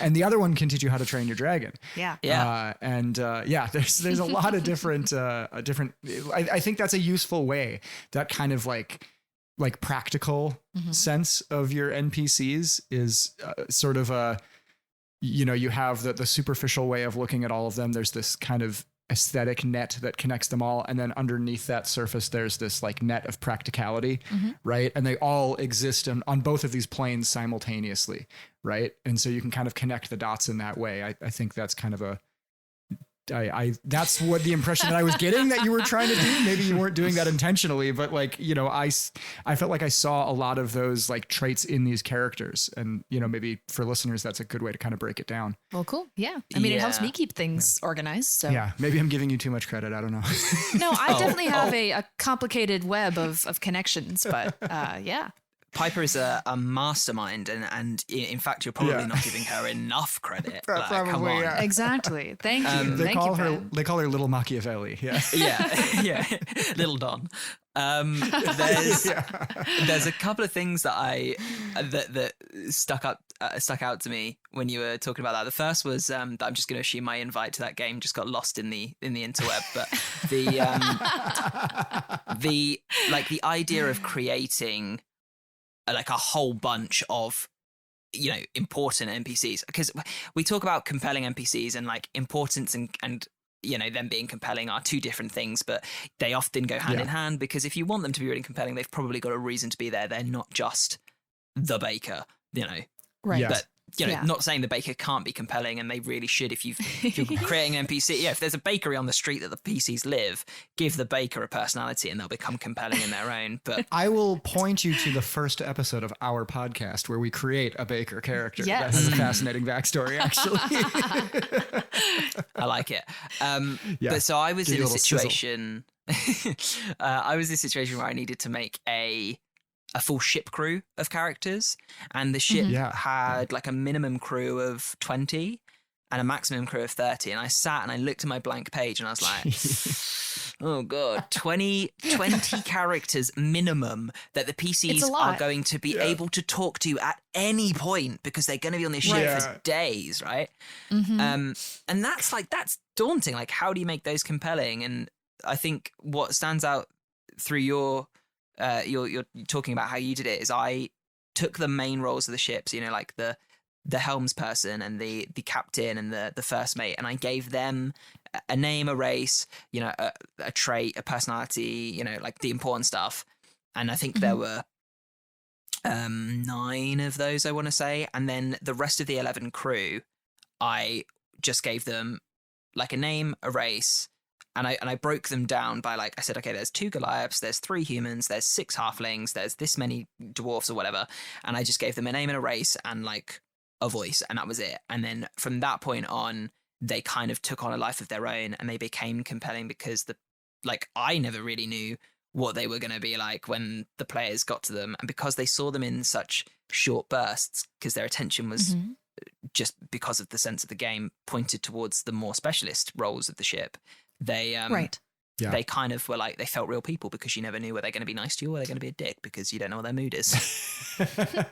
And the other one can teach you how to train your dragon. Yeah. There's a lot of different I think that's a useful way, that kind of like practical sense of your NPCs is sort of a, you have the superficial way of looking at all of them. There's this kind of aesthetic net that connects them all, and then underneath that surface there's this like net of practicality, right? And they all exist on both of these planes simultaneously, right? And so you can kind of connect the dots in that way. I think that's kind of that's what the impression that I was getting that you were trying to do. Maybe you weren't doing that intentionally, but like, you know, I felt like I saw a lot of those like traits in these characters, and, you know, maybe for listeners, that's a good way to kind of break it down. Well, cool. Yeah. I mean, it helps me keep things organized. So yeah, maybe I'm giving you too much credit. I don't know. No, I definitely have a complicated web of connections, but yeah. Piper is a mastermind, and in fact, you're probably not giving her enough credit. Like, come on. Yeah. Exactly. Thank you. They call her Little Machiavelli. Yeah. yeah, Little Don. There's a couple of things that that stuck out to me when you were talking about that. The first was that I'm just going to assume my invite to that game just got lost in the interweb, but the idea of creating like a whole bunch of, you know, important NPCs, because we talk about compelling NPCs and like importance and you know, them being compelling are two different things, but they often go hand in hand, because if you want them to be really compelling, they've probably got a reason to be there. They're not just the baker, you know. Right. Yes. But, you know, not saying the baker can't be compelling, and they really should. If you're creating an NPC, if there's a bakery on the street that the PCs live, give the baker a personality and they'll become compelling in their own. But I will point you to the first episode of our podcast where we create a baker character that Yes. has a fascinating backstory, actually. I like it. But so I was in a situation. I was in a situation where I needed to make a full ship crew of characters, and the ship had like a minimum crew of 20 and a maximum crew of 30. And I sat and I looked at my blank page and I was like, oh God, 20 characters minimum that the PCs are going to be able to talk to at any point, because they're going to be on this ship for days, right? And that's daunting. Like, how do you make those compelling? And I think what stands out through you're talking about how you did it is I took the main roles of the ships, you know, like the helms person and the captain and the first mate, and I gave them a name, a race, you know, a trait, a personality, you know, like the important stuff. And I think there were 9 of those, I want to say. And then the rest of the 11 crew, I just gave them like a name, a race, and I broke them down by, like, I said, okay, there's 2 Goliaths, there's 3 humans, there's 6 halflings, there's this many dwarfs or whatever. And I just gave them a name and a race and like a voice, and that was it. And then from that point on, they kind of took on a life of their own, and they became compelling because I never really knew what they were going to be like when the players got to them. And because they saw them in such short bursts, because their attention was just because of the sense of the game pointed towards the more specialist roles of the ship, they they kind of were like, they felt real people, because you never knew whether they're going to be nice to you or they're going to be a dick, because you don't know what their mood is.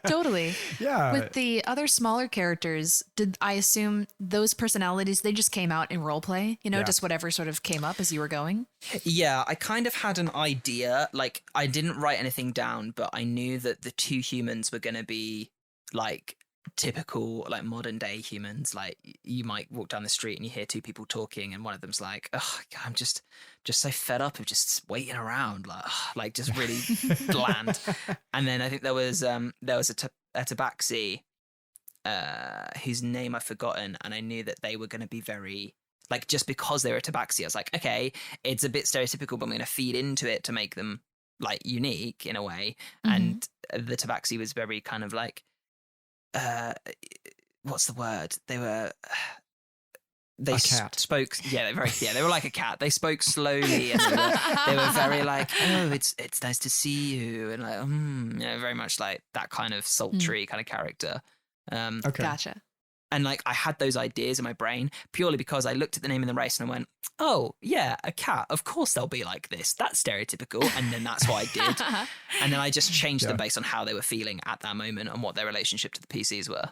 Totally. Yeah. With the other smaller characters, did I assume those personalities, they just came out in roleplay, you know, just whatever sort of came up as you were going? Yeah, I kind of had an idea. Like, I didn't write anything down, but I knew that the 2 humans were going to be like typical, like, modern day humans. Like, you might walk down the street and you hear 2 people talking, and one of them's like, oh, I'm just so fed up of just waiting around, like just really bland. And then I think there was a tabaxi whose name I've forgotten, and I knew that they were going to be very, like, just because they were a tabaxi, I was like, okay, it's a bit stereotypical, but I'm going to feed into it to make them like unique in a way. And the tabaxi was very kind of like, what's the word? They spoke. Yeah, they were like a cat. They spoke slowly, and they were very like, oh, it's nice to see you, and like, you know, very much like that kind of sultry kind of character. Okay. Gotcha. And like, I had those ideas in my brain purely because I looked at the name in the race and I went, oh yeah, a cat. Of course they'll be like this. That's stereotypical. And then that's what I did. And then I just changed them based on how they were feeling at that moment and what their relationship to the PCs were.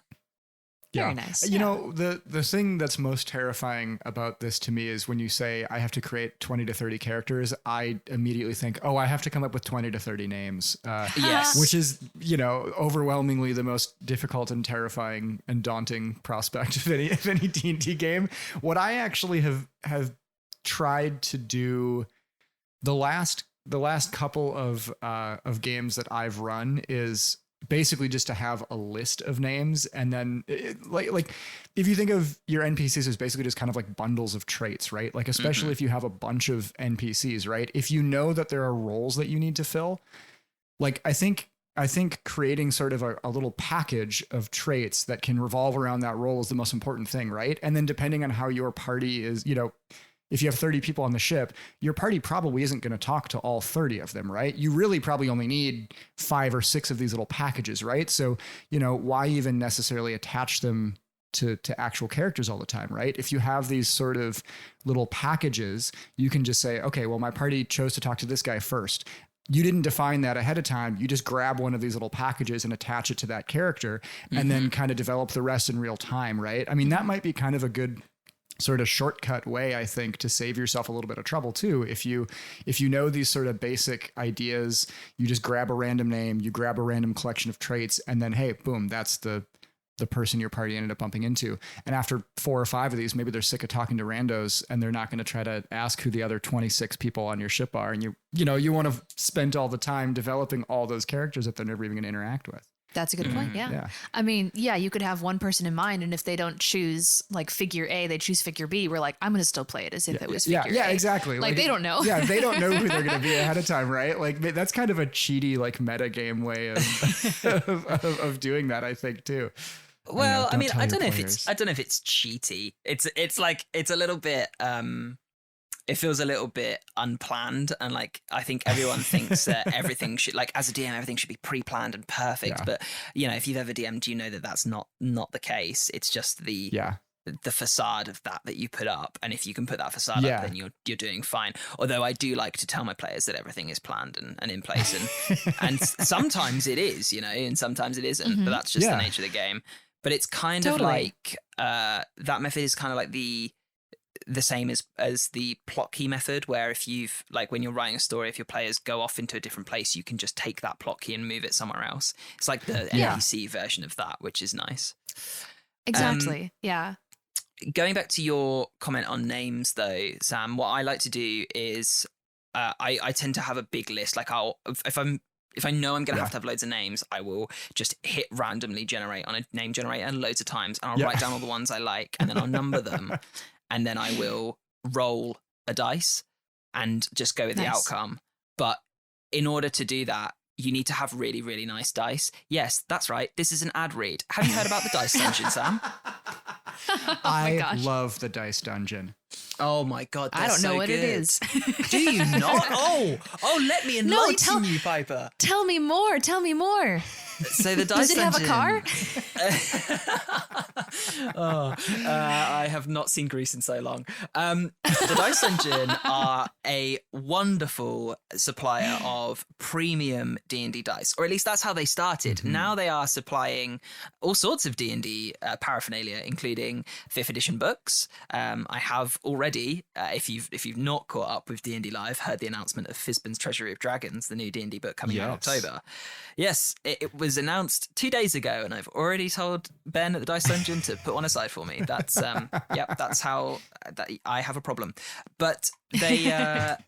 Very nice. You know, the thing that's most terrifying about this to me is when you say I have to create 20 to 30 characters, I immediately think, oh, I have to come up with 20 to 30 names. Yes. Which is, you know, overwhelmingly the most difficult and terrifying and daunting prospect of any D&D game. What I actually have tried to do the last couple of games that I've run is basically just to have a list of names, and then like if you think of your NPCs as basically just kind of like bundles of traits, right? Like especially if you have a bunch of NPCs, right? If you know that there are roles that you need to fill, like I think creating sort of a little package of traits that can revolve around that role is the most important thing, right? And then depending on how your party is, if you have 30 people on the ship, your party probably isn't going to talk to all 30 of them, right? You really probably only need 5 or 6 of these little packages, right? So, why even necessarily attach them to actual characters all the time, right? If you have these sort of little packages, you can just say, okay, well, my party chose to talk to this guy first. You didn't define that ahead of time. You just grab one of these little packages and attach it to that character and then kind of develop the rest in real time, right? I mean, that might be kind of a good sort of shortcut way, I think, to save yourself a little bit of trouble too. If you know these sort of basic ideas, you just grab a random name, you grab a random collection of traits, and then, hey, boom, that's the person your party ended up bumping into. And after 4 or 5 of these, maybe they're sick of talking to randos and they're not going to try to ask who the other 26 people on your ship are. And you want to spend all the time developing all those characters that they're never even going to interact with. That's a good point. Yeah. I mean, you could have one person in mind, and if they don't choose like figure A, they choose figure B. We're like, I'm going to still play it as if it was figure A. Yeah, exactly. Like they don't know. Yeah, they don't know who they're going to be ahead of time, right? Like that's kind of a cheaty, like meta game way of doing that, I think, too. Well, I don't know if it's cheaty. It's like it's a little bit. It feels a little bit unplanned, and like I think everyone thinks that everything should, like as a DM, everything should be pre-planned and perfect. Yeah. But if you've ever DM'd, you know that that's not the case. It's just the facade of that you put up, and if you can put that facade up, then you're doing fine. Although I do like to tell my players that everything is planned and in place, and sometimes it is, and sometimes it isn't. But that's just the nature of the game. But it's kind of like that method is kind of like the same as the plot key method, where if you've like when you're writing a story, if your players go off into a different place, you can just take that plot key and move it somewhere else. It's like the NPC version of that, which is nice. Exactly. Yeah. Going back to your comment on names though, Sam, what I like to do is I tend to have a big list. Like if I know I'm going to have loads of names, I will just hit randomly generate on a name generator loads of times, and I'll write down all the ones I like, and then I'll number them. And then I will roll a dice and just go with the outcome. But in order to do that, you need to have really, really nice dice. Yes, that's right. This is an ad read. Have you heard about the Dice Dungeon, Sam? I love the Dice Dungeon. Oh my God, I don't know what it is. Do you not? Oh, let me enlighten you, Piper. Tell me more. So the Dice Dungeon. Does it have a car? I have not seen Greece in so long. The Dice Dungeon are a wonderful supplier of premium D&D dice, or at least that's how they started. Now they are supplying all sorts of D&D paraphernalia, including 5th edition books. I have already, if you've not caught up with D&D Live, heard the announcement of Fizban's Treasury of Dragons, the new D&D book coming out in October. Yes, it was announced 2 days ago, and I've already told Ben at the Dice Dungeon to put one aside for me. That's that's how I have a problem. But they are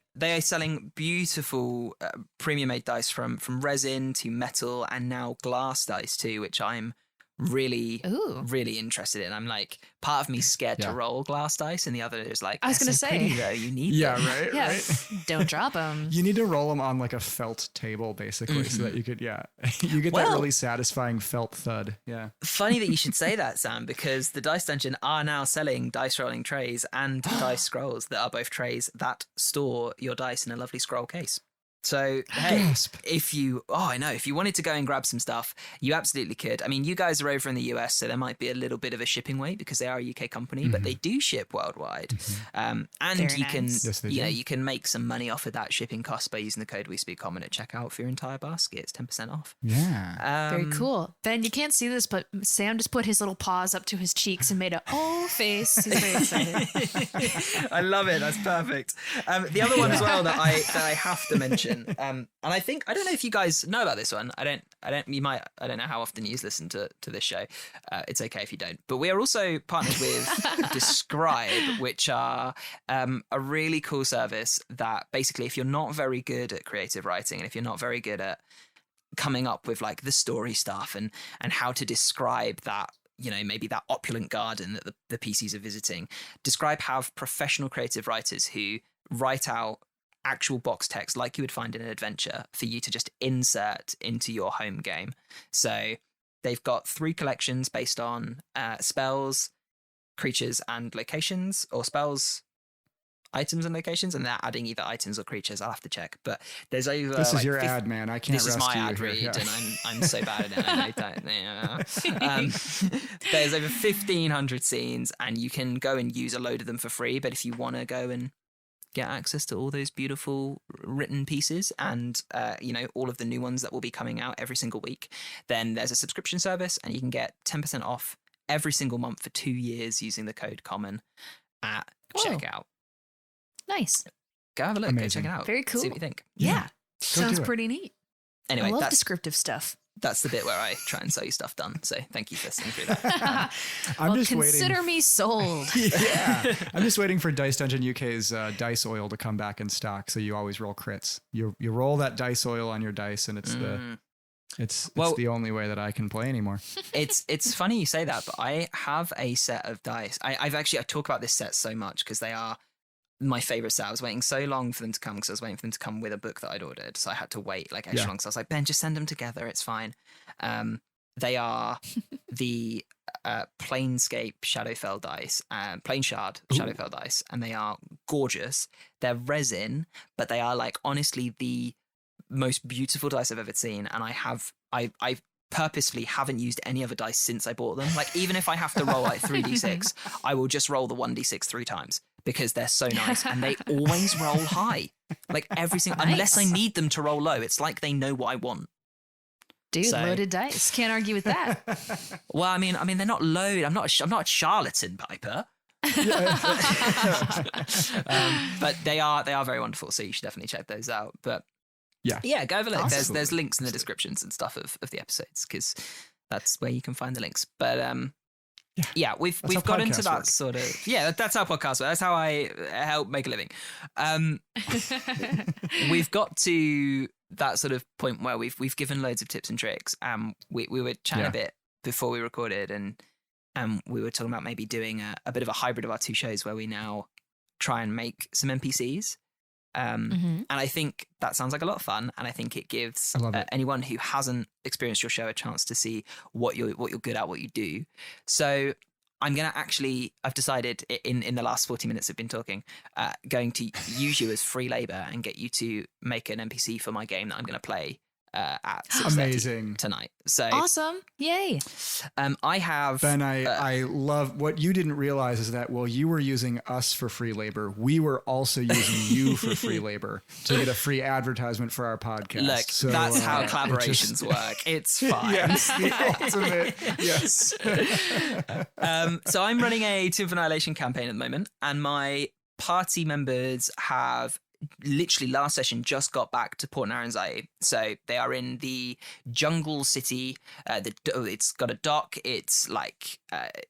selling beautiful premium made dice from resin to metal and now glass dice too, which I'm really interested in. I'm like, part of me scared to roll glass dice, and the other is like, I was going to say, pretty, though. You need them. Right. Don't drop them. You need to roll them on like a felt table, basically, so that you could, you get that really satisfying felt thud. Yeah. Funny that you should say that, Sam, because the Dice Dungeon are now selling dice rolling trays and dice scrolls that are both trays that store your dice in a lovely scroll case. So, hey, if you wanted to go and grab some stuff, you absolutely could. I mean, you guys are over in the US, so there might be a little bit of a shipping wait because they are a UK company, but they do ship worldwide. And very you can, nice. you can make some money off of that shipping cost by using the code We Speak Common at checkout for your entire basket. It's 10% off. Yeah. Very cool. Ben, you can't see this, but Sam just put his little paws up to his cheeks and made a face. He's very excited. I love it. That's perfect. The other one as well that I have to mention question. And I don't know if you guys know about this one. I don't know how often you listen to this show. It's okay if you don't. But we are also partnered with Describe, which are a really cool service that basically, if you're not very good at creative writing and if you're not very good at coming up with like the story stuff and how to describe that, maybe that opulent garden that the PCs are visiting, Describe have professional creative writers who write out actual box text like you would find in an adventure for you to just insert into your home game. So they've got 3 collections based on spells, creatures, and locations, or spells, items, and locations, and they're adding either items or creatures. I'll have to check, but there's over. This is your ad, man. I can't. This is my ad here. read, and I'm so bad at it. There's over 1,500 scenes, and you can go and use a load of them for free. But if you want to go and get access to all those beautiful written pieces and all of the new ones that will be coming out every single week, then there's a subscription service, and you can get 10% off every single month for 2 years using the code common at checkout. Nice. Go have a look. Amazing. Go check it out. Very cool. See what you think. Yeah. Sounds do it. pretty neat. Anyway, I love that's descriptive stuff. the bit where I try and sell you stuff done. So thank you for listening through that. I'm just consider waiting. me sold. Yeah, I'm just waiting for Dice Dungeon UK's dice oil to come back in stock, so you always roll crits. You roll that dice oil on your dice, and it's it's the only way that I can play anymore. It's funny you say that, but I have a set of dice. I talk about this set so much because they are my favorite set. I was waiting so long for them to come because I was waiting for them to come with a book that I'd ordered, so I had to wait like extra long. So I was like, Ben, just send them together. It's fine. They are the Planescape Shadowfell dice, Planeshard Shadowfell dice, and they are gorgeous. They're resin, but they are like honestly the most beautiful dice I've ever seen. And I purposefully haven't used any other dice since I bought them. Like even if I have to roll like 3d6, I will just roll the 1d6 3 times because they're so nice and they always roll high. Like every single, unless I need them to roll low, it's like they know what I want. Dude, loaded dice. Can't argue with that. Well, I mean, they're not loaded. I'm not a charlatan, Piper. But they are very wonderful. So you should definitely check those out. But yeah, go have a look. Awesome. There's links in the descriptions and stuff of the episodes because that's where you can find the links. But yeah, we've got into that sort of that's how podcasts work. That's how I help make a living. We've got to that sort of point where we've given loads of tips and tricks. We were chatting a bit before we recorded, and we were talking about maybe doing a bit of a hybrid of our 2 shows where we now try and make some NPCs. And I think that sounds like a lot of fun, and I think it gives anyone who hasn't experienced your show a chance to see what you're good at, what you do. So I'm gonna I've decided in the last 40 minutes I've been talking, going to use you as free labor and get you to make an NPC for my game that I'm gonna play at 6:30 tonight. So awesome. Yay. I have Ben, I love what you didn't realize is that while you were using us for free labor, we were also using you for free labor to get a free advertisement for our podcast. Look, so, that's how collaborations work. It's fine. Yes, the ultimate. Yes. So I'm running a Tomb of Annihilation campaign at the moment, and my party members have literally last session just got back to Port Naranzai. So they are in the jungle city. It's got a dock. It's like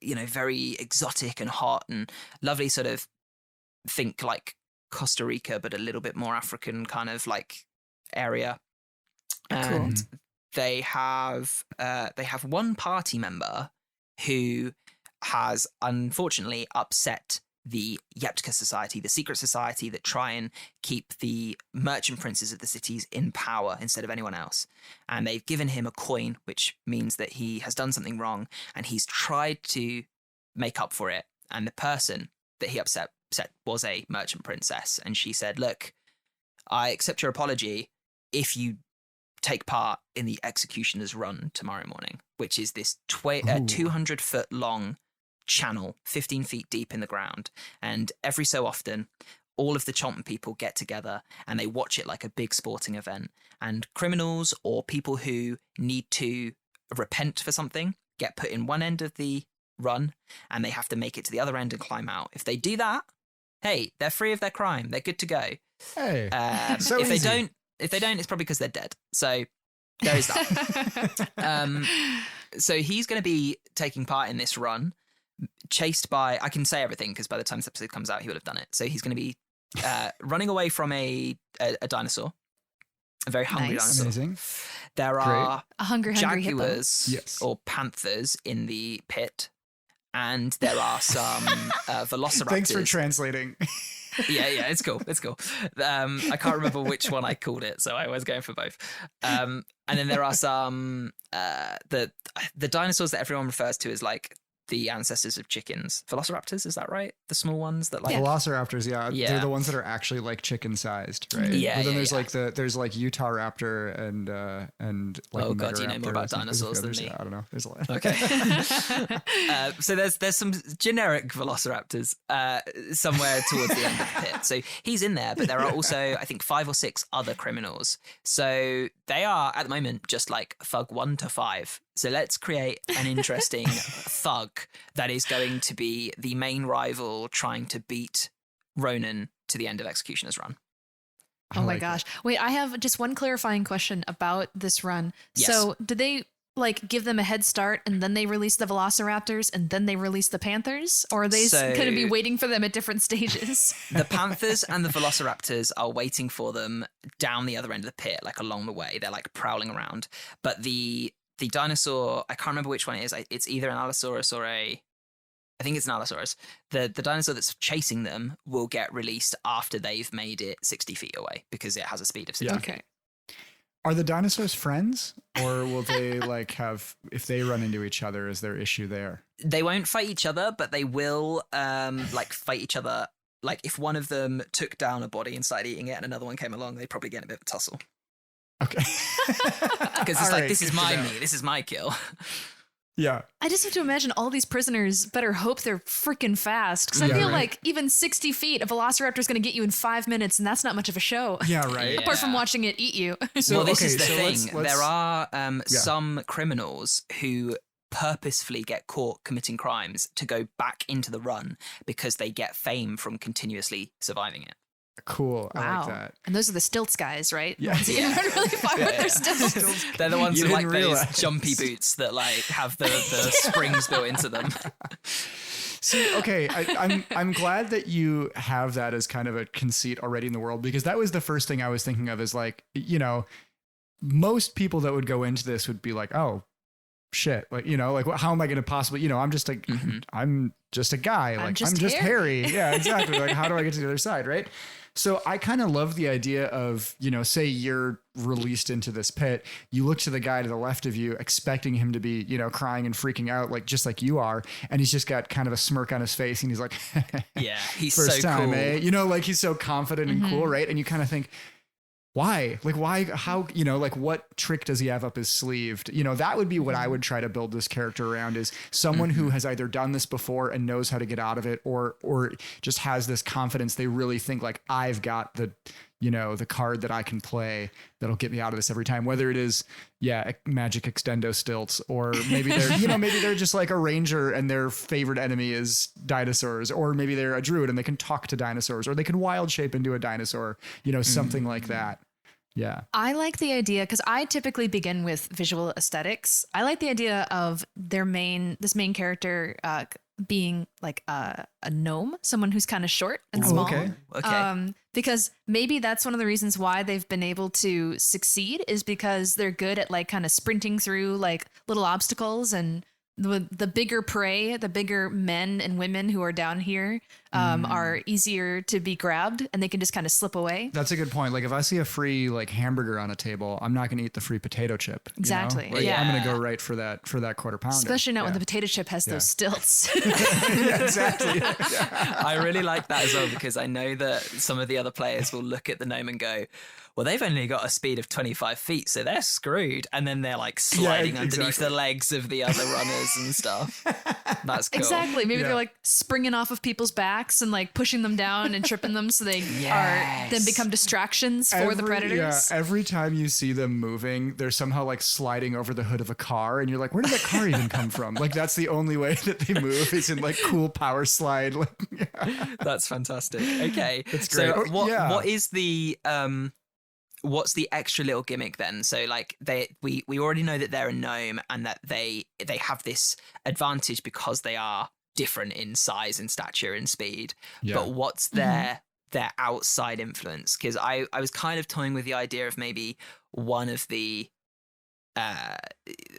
very exotic and hot and lovely, sort of think like Costa Rica but a little bit more African kind of like area. And they have one party member who has unfortunately upset the Yeptka Society, the secret society that try and keep the merchant princes of the cities in power instead of anyone else. And they've given him a coin, which means that he has done something wrong, and he's tried to make up for it. And the person that he upset was a merchant princess. And she said, look, I accept your apology if you take part in the executioner's run tomorrow morning, which is this 200-foot long channel 15 feet deep in the ground, and every so often all of the Chomp people get together and they watch it like a big sporting event, and criminals or people who need to repent for something get put in one end of the run and they have to make it to the other end and climb out. If they do that, hey, they're free of their crime, they're good to go. Hey, if they don't, If they don't, it's probably because they're dead. So there is that. So he's going to be taking part in this run, chased by, I can say everything because by the time this episode comes out, he will have done it. So he's going to be running away from a dinosaur, a very hungry dinosaur. Amazing. There are a hungry jaguars Yes. or panthers in the pit, and there are some velociraptors. Thanks for translating. Yeah, it's cool. I can't remember which one I called it, so I was going for both. And then there are some the dinosaurs that everyone refers to as like the ancestors of chickens. Velociraptors, is that right? The small ones that like Velociraptors, yeah. They're the ones that are actually like chicken sized, right? Yeah. But then there's like Utah Raptor and like oh god, you know more about Megaraptor. dinosaurs than me. I don't know. There's a lot. Okay. So there's some generic velociraptors somewhere towards the end of the pit. So he's in there, but there are also I think 5 or 6 other criminals. So they are at the moment just like thug 1 to 5. So let's create an interesting thug that is going to be the main rival trying to beat Ronan to the end of Executioner's Run. Oh my gosh. Wait, I have just one clarifying question about this run. Yes. So did they like give them a head start and then they release the velociraptors and then they release the panthers? Or are they going to be waiting for them at different stages? The panthers and the velociraptors are waiting for them down the other end of the pit, like along the way. They're like prowling around. But the dinosaur, I can't remember which one it is. It's either an Allosaurus or I think it's an Allosaurus. The dinosaur that's chasing them will get released after they've made it 60 feet away because it has a speed of 60 feet. Okay. Are the dinosaurs friends, or will they like have, if they run into each other, is there issue there? They won't fight each other, but they will like fight each other. Like if one of them took down a body and started eating it and another one came along, they'd probably get in a bit of a tussle. Okay. Because it's like, this is my meat, this is my kill. Yeah. I just have to imagine all these prisoners better hope they're freaking fast. Because I feel like even 60 feet, a velociraptor is going to get you in 5 minutes, and that's not much of a show. Yeah, right. Apart from watching it eat you. So, well, this is the thing. Let's, there are some criminals who purposefully get caught committing crimes to go back into the run because they get fame from continuously surviving it. Cool. Wow. I like that. And those are the stilts guys, right? Yeah. The ones that run really far with their stilts. They're the ones You with like didn't those realize. jumpy boots that like have the springs built into them. See, okay, I'm glad that you have that as kind of a conceit already in the world, because that was the first thing I was thinking of is like, you know, most people that would go into this would be like, oh, shit, like, you know, like how am I going to possibly, you know, I'm just like, I'm just a guy, like I'm just hairy. Yeah, exactly. Like, how do I get to the other side, right? So I kind of love the idea of, you know, say you're released into this pit, you look to the guy to the left of you, expecting him to be, you know, crying and freaking out, like just like you are, and he's just got kind of a smirk on his face, and he's like, yeah, he's first so time, cool. eh? You know, like he's so confident and cool, right? And you kind of think, why? Like, why? How? You know, like, what trick does he have up his sleeve? You know, that would be what I would try to build this character around, is someone who has either done this before and knows how to get out of it, or just has this confidence. They really think like, I've got the, you know, the card that I can play that'll get me out of this every time. Whether it is, magic extendo stilts, or maybe they're, you know, maybe they're just like a ranger and their favorite enemy is dinosaurs, or maybe they're a druid and they can talk to dinosaurs, or they can wild shape into a dinosaur, you know, something like that. Yeah. I like the idea, because I typically begin with visual aesthetics. I like the idea of this main character being like a gnome, someone who's kind of short and small. Okay. Because maybe that's one of the reasons why they've been able to succeed, is because they're good at like kind of sprinting through like little obstacles, and the bigger prey, the bigger men and women who are down here are easier to be grabbed, and they can just kind of slip away. That's a good point. Like if I see a free like hamburger on a table, I'm not going to eat the free potato chip. Exactly. You know? Like, Yeah. I'm going to go right for that quarter pounder. Especially not when the potato chip has those stilts. Yeah, exactly. I really like that as well, because I know that some of the other players will look at the gnome and go, well, they've only got a speed of 25 feet, so they're screwed. And then they're like sliding underneath the legs of the other runners and stuff. That's cool. Exactly. Maybe they're like springing off of people's backs and like pushing them down and tripping them, so they then become distractions for the predators. Yeah, every time you see them moving, they're somehow like sliding over the hood of a car, and you're like, where did that car even come from? Like, that's the only way that they move, is in like cool power slide. Like, That's fantastic. Okay. That's great. So what is the what's the extra little gimmick then? So like we already know that they're a gnome and that they have this advantage because they are different in size and stature and speed. Yeah. But what's their outside influence? Because I was kind of toying with the idea of maybe one of the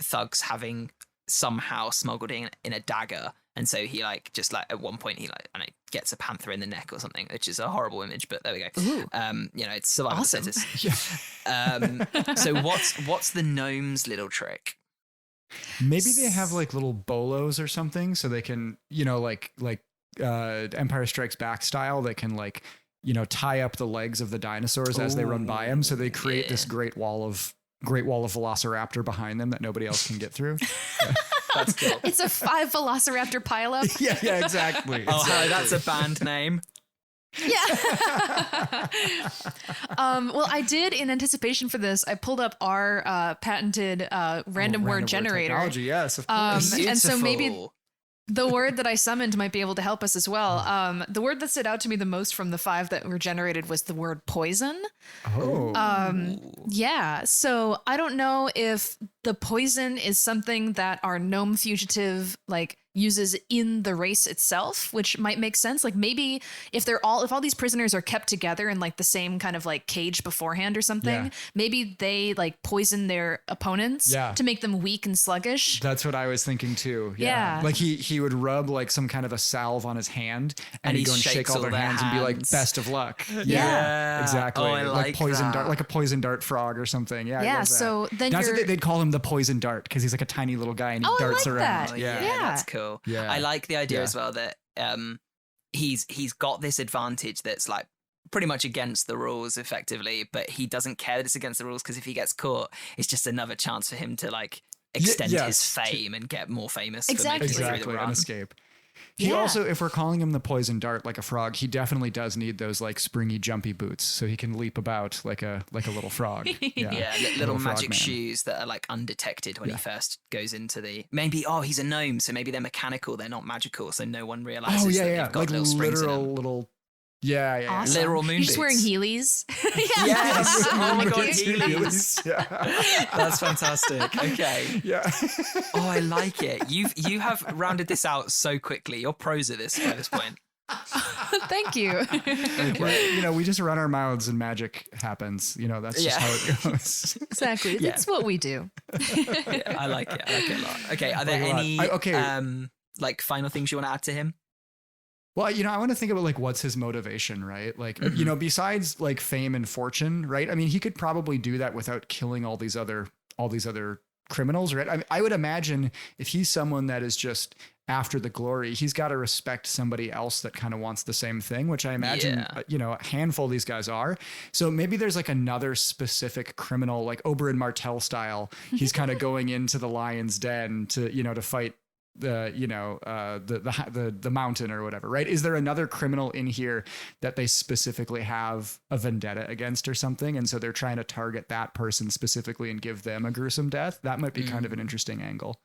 thugs having somehow smuggled in a dagger, and so he like just like at one point he like, I don't know, gets a panther in the neck or something, which is a horrible image, but there we go. Ooh. You know, it's survival Awesome. of the fittest. Yeah. So what's the gnome's little trick? Maybe they have like little bolos or something, so they can, you know, like Empire Strikes Back style, they can like, you know, tie up the legs of the dinosaurs as they run by them, so they create this great wall of velociraptor behind them that nobody else can get through. That's cool. It's a 5 velociraptor pileup. Yeah, exactly. Oh, Harry, that's a band name. Yeah. Well, I did, in anticipation for this, I pulled up our patented random word generator. Technology, yes, of course. And so maybe Beautiful. the word that I summoned might be able to help us as well. The word that stood out to me the most from the 5 that were generated was the word poison. Yeah. So I don't know if the poison is something that our gnome fugitive like uses in the race itself, which might make sense. Like maybe if all these prisoners are kept together in like the same kind of like cage beforehand or something, Yeah. maybe they like poison their opponents to make them weak and sluggish. That's what I was thinking too. Yeah. Like he would rub like some kind of a salve on his hand and he'd he go and shake shakes all their hands and be like, hands. best of luck. Yeah. Exactly. Oh, I like poison that. dart, like a poison dart frog or something. Yeah. I Yeah, love that. so then they'd call him the poison dart because he's like a tiny little guy and he Oh, I darts like around. that. Yeah. Yeah. That's cool. Yeah. I like the idea Yeah. as well that he's got this advantage that's like pretty much against the rules effectively, but he doesn't care that it's against the rules because if he gets caught, it's just another chance for him to like extend his fame and get more famous for making it through the Exactly. run. An escape. He also, if we're calling him the poison dart like a frog, he definitely does need those like springy, jumpy boots so he can leap about like a little frog. Yeah, little frog magic man. shoes that are like undetected when he first goes into the. Maybe he's a gnome, so maybe they're mechanical, they're not magical, so no one realizes. Oh yeah, that yeah, they've got like little springs in literal them. little. Yeah. Awesome. Literal moon You're just wearing boots. Heelys. Yes. Oh my god, Heelys. Heelys. Yeah. That's fantastic. Okay. Yeah. Oh, I like it. You have rounded this out so quickly. You're pros at this by this point. Thank you. You know, we just run our mouths and magic happens. You know, that's just how it goes. Exactly. That's what we do. Yeah, I like it. I like it a lot. Okay, are there Like a lot. any like final things you want to add to him? Well, you know, I want to think about like what's his motivation, right? Like, you know, besides like fame and fortune, right? I mean, he could probably do that without killing all these other criminals, right? I would imagine if he's someone that is just after the glory, he's got to respect somebody else that kind of wants the same thing, which I imagine, you know, a handful of these guys are. So maybe there's like another specific criminal, like Oberyn Martell style. He's kind of going into the lion's den to, you know, to fight the mountain or whatever, right? Is there another criminal in here that they specifically have a vendetta against or something, and so they're trying to target that person specifically and give them a gruesome death? That might be kind of an interesting angle.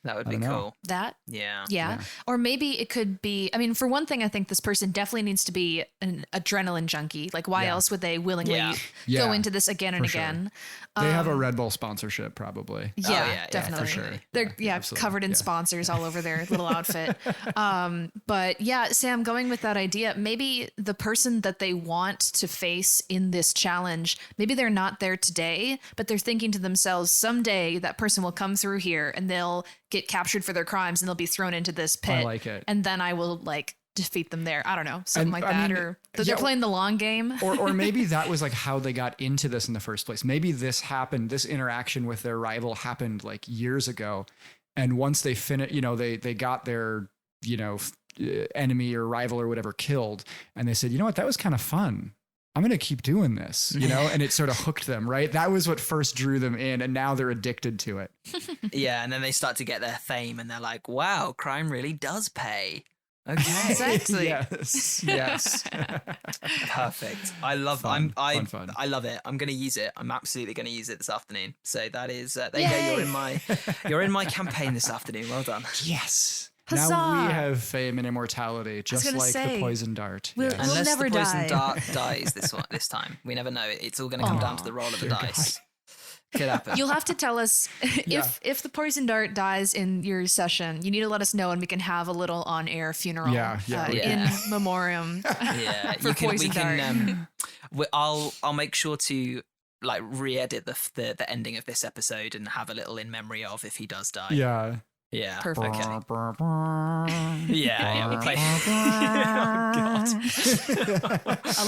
That would I be don't know. cool. That Yeah. Or maybe it could be, I mean, for one thing, I think this person definitely needs to be an adrenaline junkie. Like, why else would they willingly go Yeah, into this again and for sure. again? They have a Red Bull sponsorship, probably. Yeah, definitely. for sure. They're absolutely. covered in sponsors all over their little outfit. But yeah, Sam, going with that idea, maybe the person that they want to face in this challenge, maybe they're not there today, but they're thinking to themselves, someday that person will come through here and they'll get captured for their crimes and they'll be thrown into this pit. I like it. And then I will like defeat them there. I don't know, something And, like I that. mean, Or they're playing the long game. or maybe that was like how they got into this in the first place. Maybe this interaction with their rival happened like years ago. And once they you know, they got their, you know, enemy or rival or whatever killed. And they said, you know what, that was kind of fun. I'm going to keep doing this, you know, and it sort of hooked them, right? That was what first drew them in, and now they're addicted to it. Yeah, and then they start to get their fame and they're like, wow, crime really does pay. Okay. Exactly. Yes. Perfect. I love Fun. I love it. I'm gonna use it. I'm absolutely gonna use it this afternoon. So that is there you go. You're in my campaign this afternoon. Well done. Yes. Huzzah! Now we have fame and immortality, just gonna like say, the poison dart. we'll- Yes. Unless never the poison die. dart dies this time. We never know. It's all going to come down to the roll of the dice. Could happen. You'll have to tell us if the poison dart dies in your session. You need to let us know, and we can have a little on-air funeral. Yeah. In memoriam. Yeah, For poison dart. I'll make sure to like re-edit the ending of this episode and have a little in memory of if he does die. Yeah. Yeah. Perfect. Okay. Yeah. We'll play. A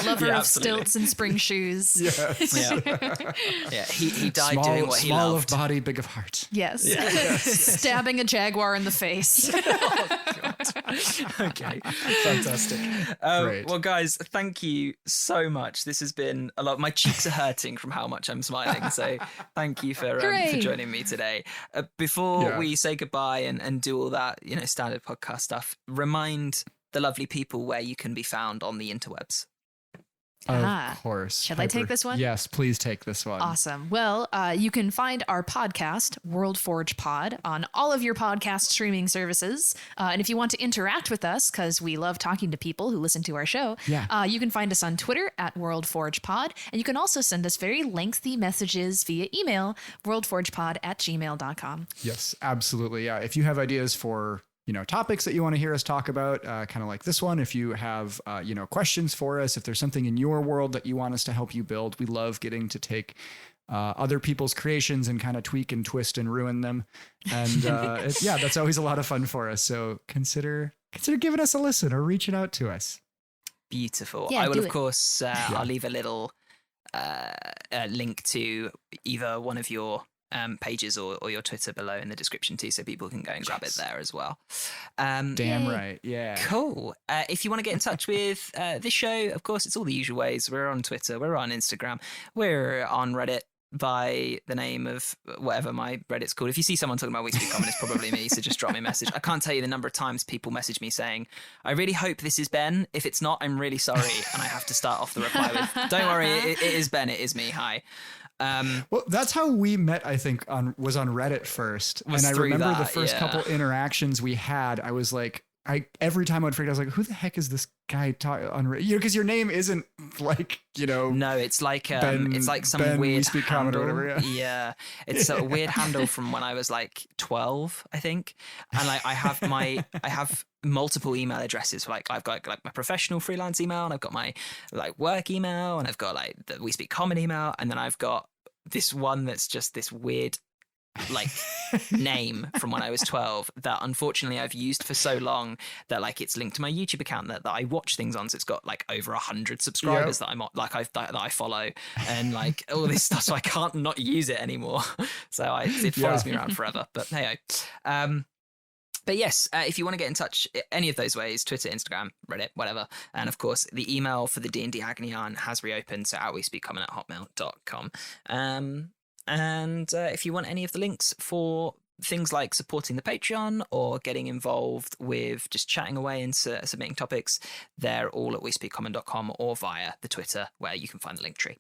lover Yeah, of absolutely. stilts and spring shoes. Yes. Yeah. He died doing what he small loved. of body, big of heart. Yes. Stabbing a jaguar in the face. Okay, fantastic. Great. Well, guys, thank you so much. This has been a lot. My cheeks are hurting from how much I'm smiling. So thank you for Hooray. joining me today. Before Yeah. we say goodbye and do all that, standard podcast stuff, remind the lovely people where you can be found on the interwebs. Of course. Shall I take this one? Yes, please take this one. Awesome. Well, you can find our podcast, World Forge Pod, on all of your podcast streaming services. And if you want to interact with us, because we love talking to people who listen to our show, you can find us on Twitter at World Forge Pod. And you can also send us very lengthy messages via email, worldforgepod@gmail.com. Yes, absolutely. Yeah. If you have ideas for topics that you want to hear us talk about, kind of like this one, if you have, questions for us, if there's something in your world that you want us to help you build, we love getting to take other people's creations and kind of tweak and twist and ruin them. And that's always a lot of fun for us. So consider giving us a listen or reaching out to us. Beautiful. Yeah, I will, do of it. course, I'll leave a little link to either one of your pages or your Twitter below in the description too, so people can go and grab it there as well. Damn Yay. right. Yeah. Cool. If you want to get in touch with this show, of course, it's all the usual ways. We're on Twitter, we're on Instagram, we're on Reddit by the name of whatever my Reddit's called. If you see someone talking about We Speak Common, it's probably me, so just drop me a message. I can't tell you the number of times people message me saying, I really hope this is Ben. If it's not, I'm really sorry. And I have to start off the reply with, don't worry, it is Ben, it is me, hi. Well, that's how we met, I think, was on Reddit first. And I through remember the that, first yeah. couple interactions we had, I was like, every time I would forget, I was like, who the heck is this guy on Reddit? Because your name isn't like, No, it's like it's like some Ben, weird We Speak Common handle. or whatever, Yeah, it's a weird handle from when I was like 12, I think. And like I have multiple email addresses. Like I've got like my professional freelance email, and I've got my like work email, and I've got like the We Speak Common email, and then I've got this one that's just this weird like name from when I was 12 that unfortunately I've used for so long that like it's linked to my YouTube account that I watch things on, so it's got like over 100 subscribers that I'm like that I follow, and like all this stuff, so I can't not use it anymore. So it follows me around forever. But hey, but yes, if you want to get in touch any of those ways, Twitter, Instagram, Reddit, whatever. And of course, the email for the D&D Agony Aunt has reopened, so outwespeakcommon@hotmail.com. And if you want any of the links for things like supporting the Patreon or getting involved with just chatting away and submitting topics, they're all at wespeakcommon.com or via the Twitter where you can find the link tree.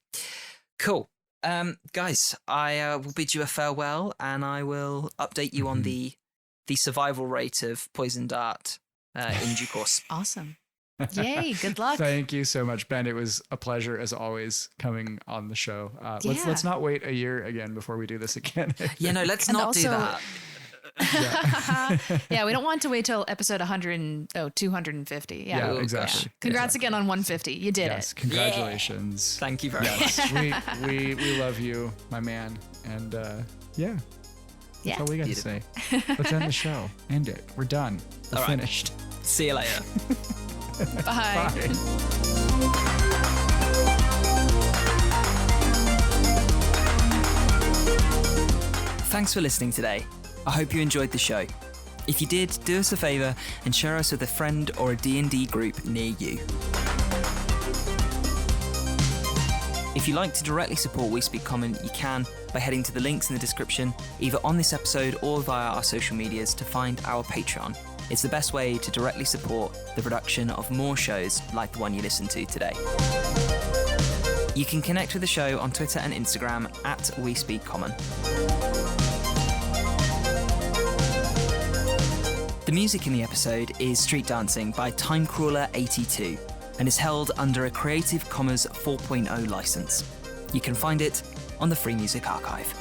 Cool. Guys, I will bid you a farewell, and I will update you on the survival rate of poison dart in due course. Awesome. Yay, good luck. Thank you so much, Ben. It was a pleasure as always coming on the show. Let's not wait a year again before we do this again. Yeah, no, let's not do that. Yeah, we don't want to wait till episode 250. Yeah, exactly. Yeah. Congrats again on 150. You did it. Congratulations. Thank you very much. we love you, my man. And that's all we got to say. Let's end the show. End it. We're done. We're finished. See you later. Bye. Thanks for listening today. I hope you enjoyed the show. If you did, do us a favour and share us with a friend or a D&D group near you. If you'd like to directly support We Speak Common, you can by heading to the links in the description, either on this episode or via our social medias, to find our Patreon. It's the best way to directly support the production of more shows like the one you listened to today. You can connect with the show on Twitter and Instagram at We Speak Common. The The music in the episode is Street Dancing by Timecrawler 82 and is held under a Creative Commons 4.0 license. You can find it on the Free Music Archive.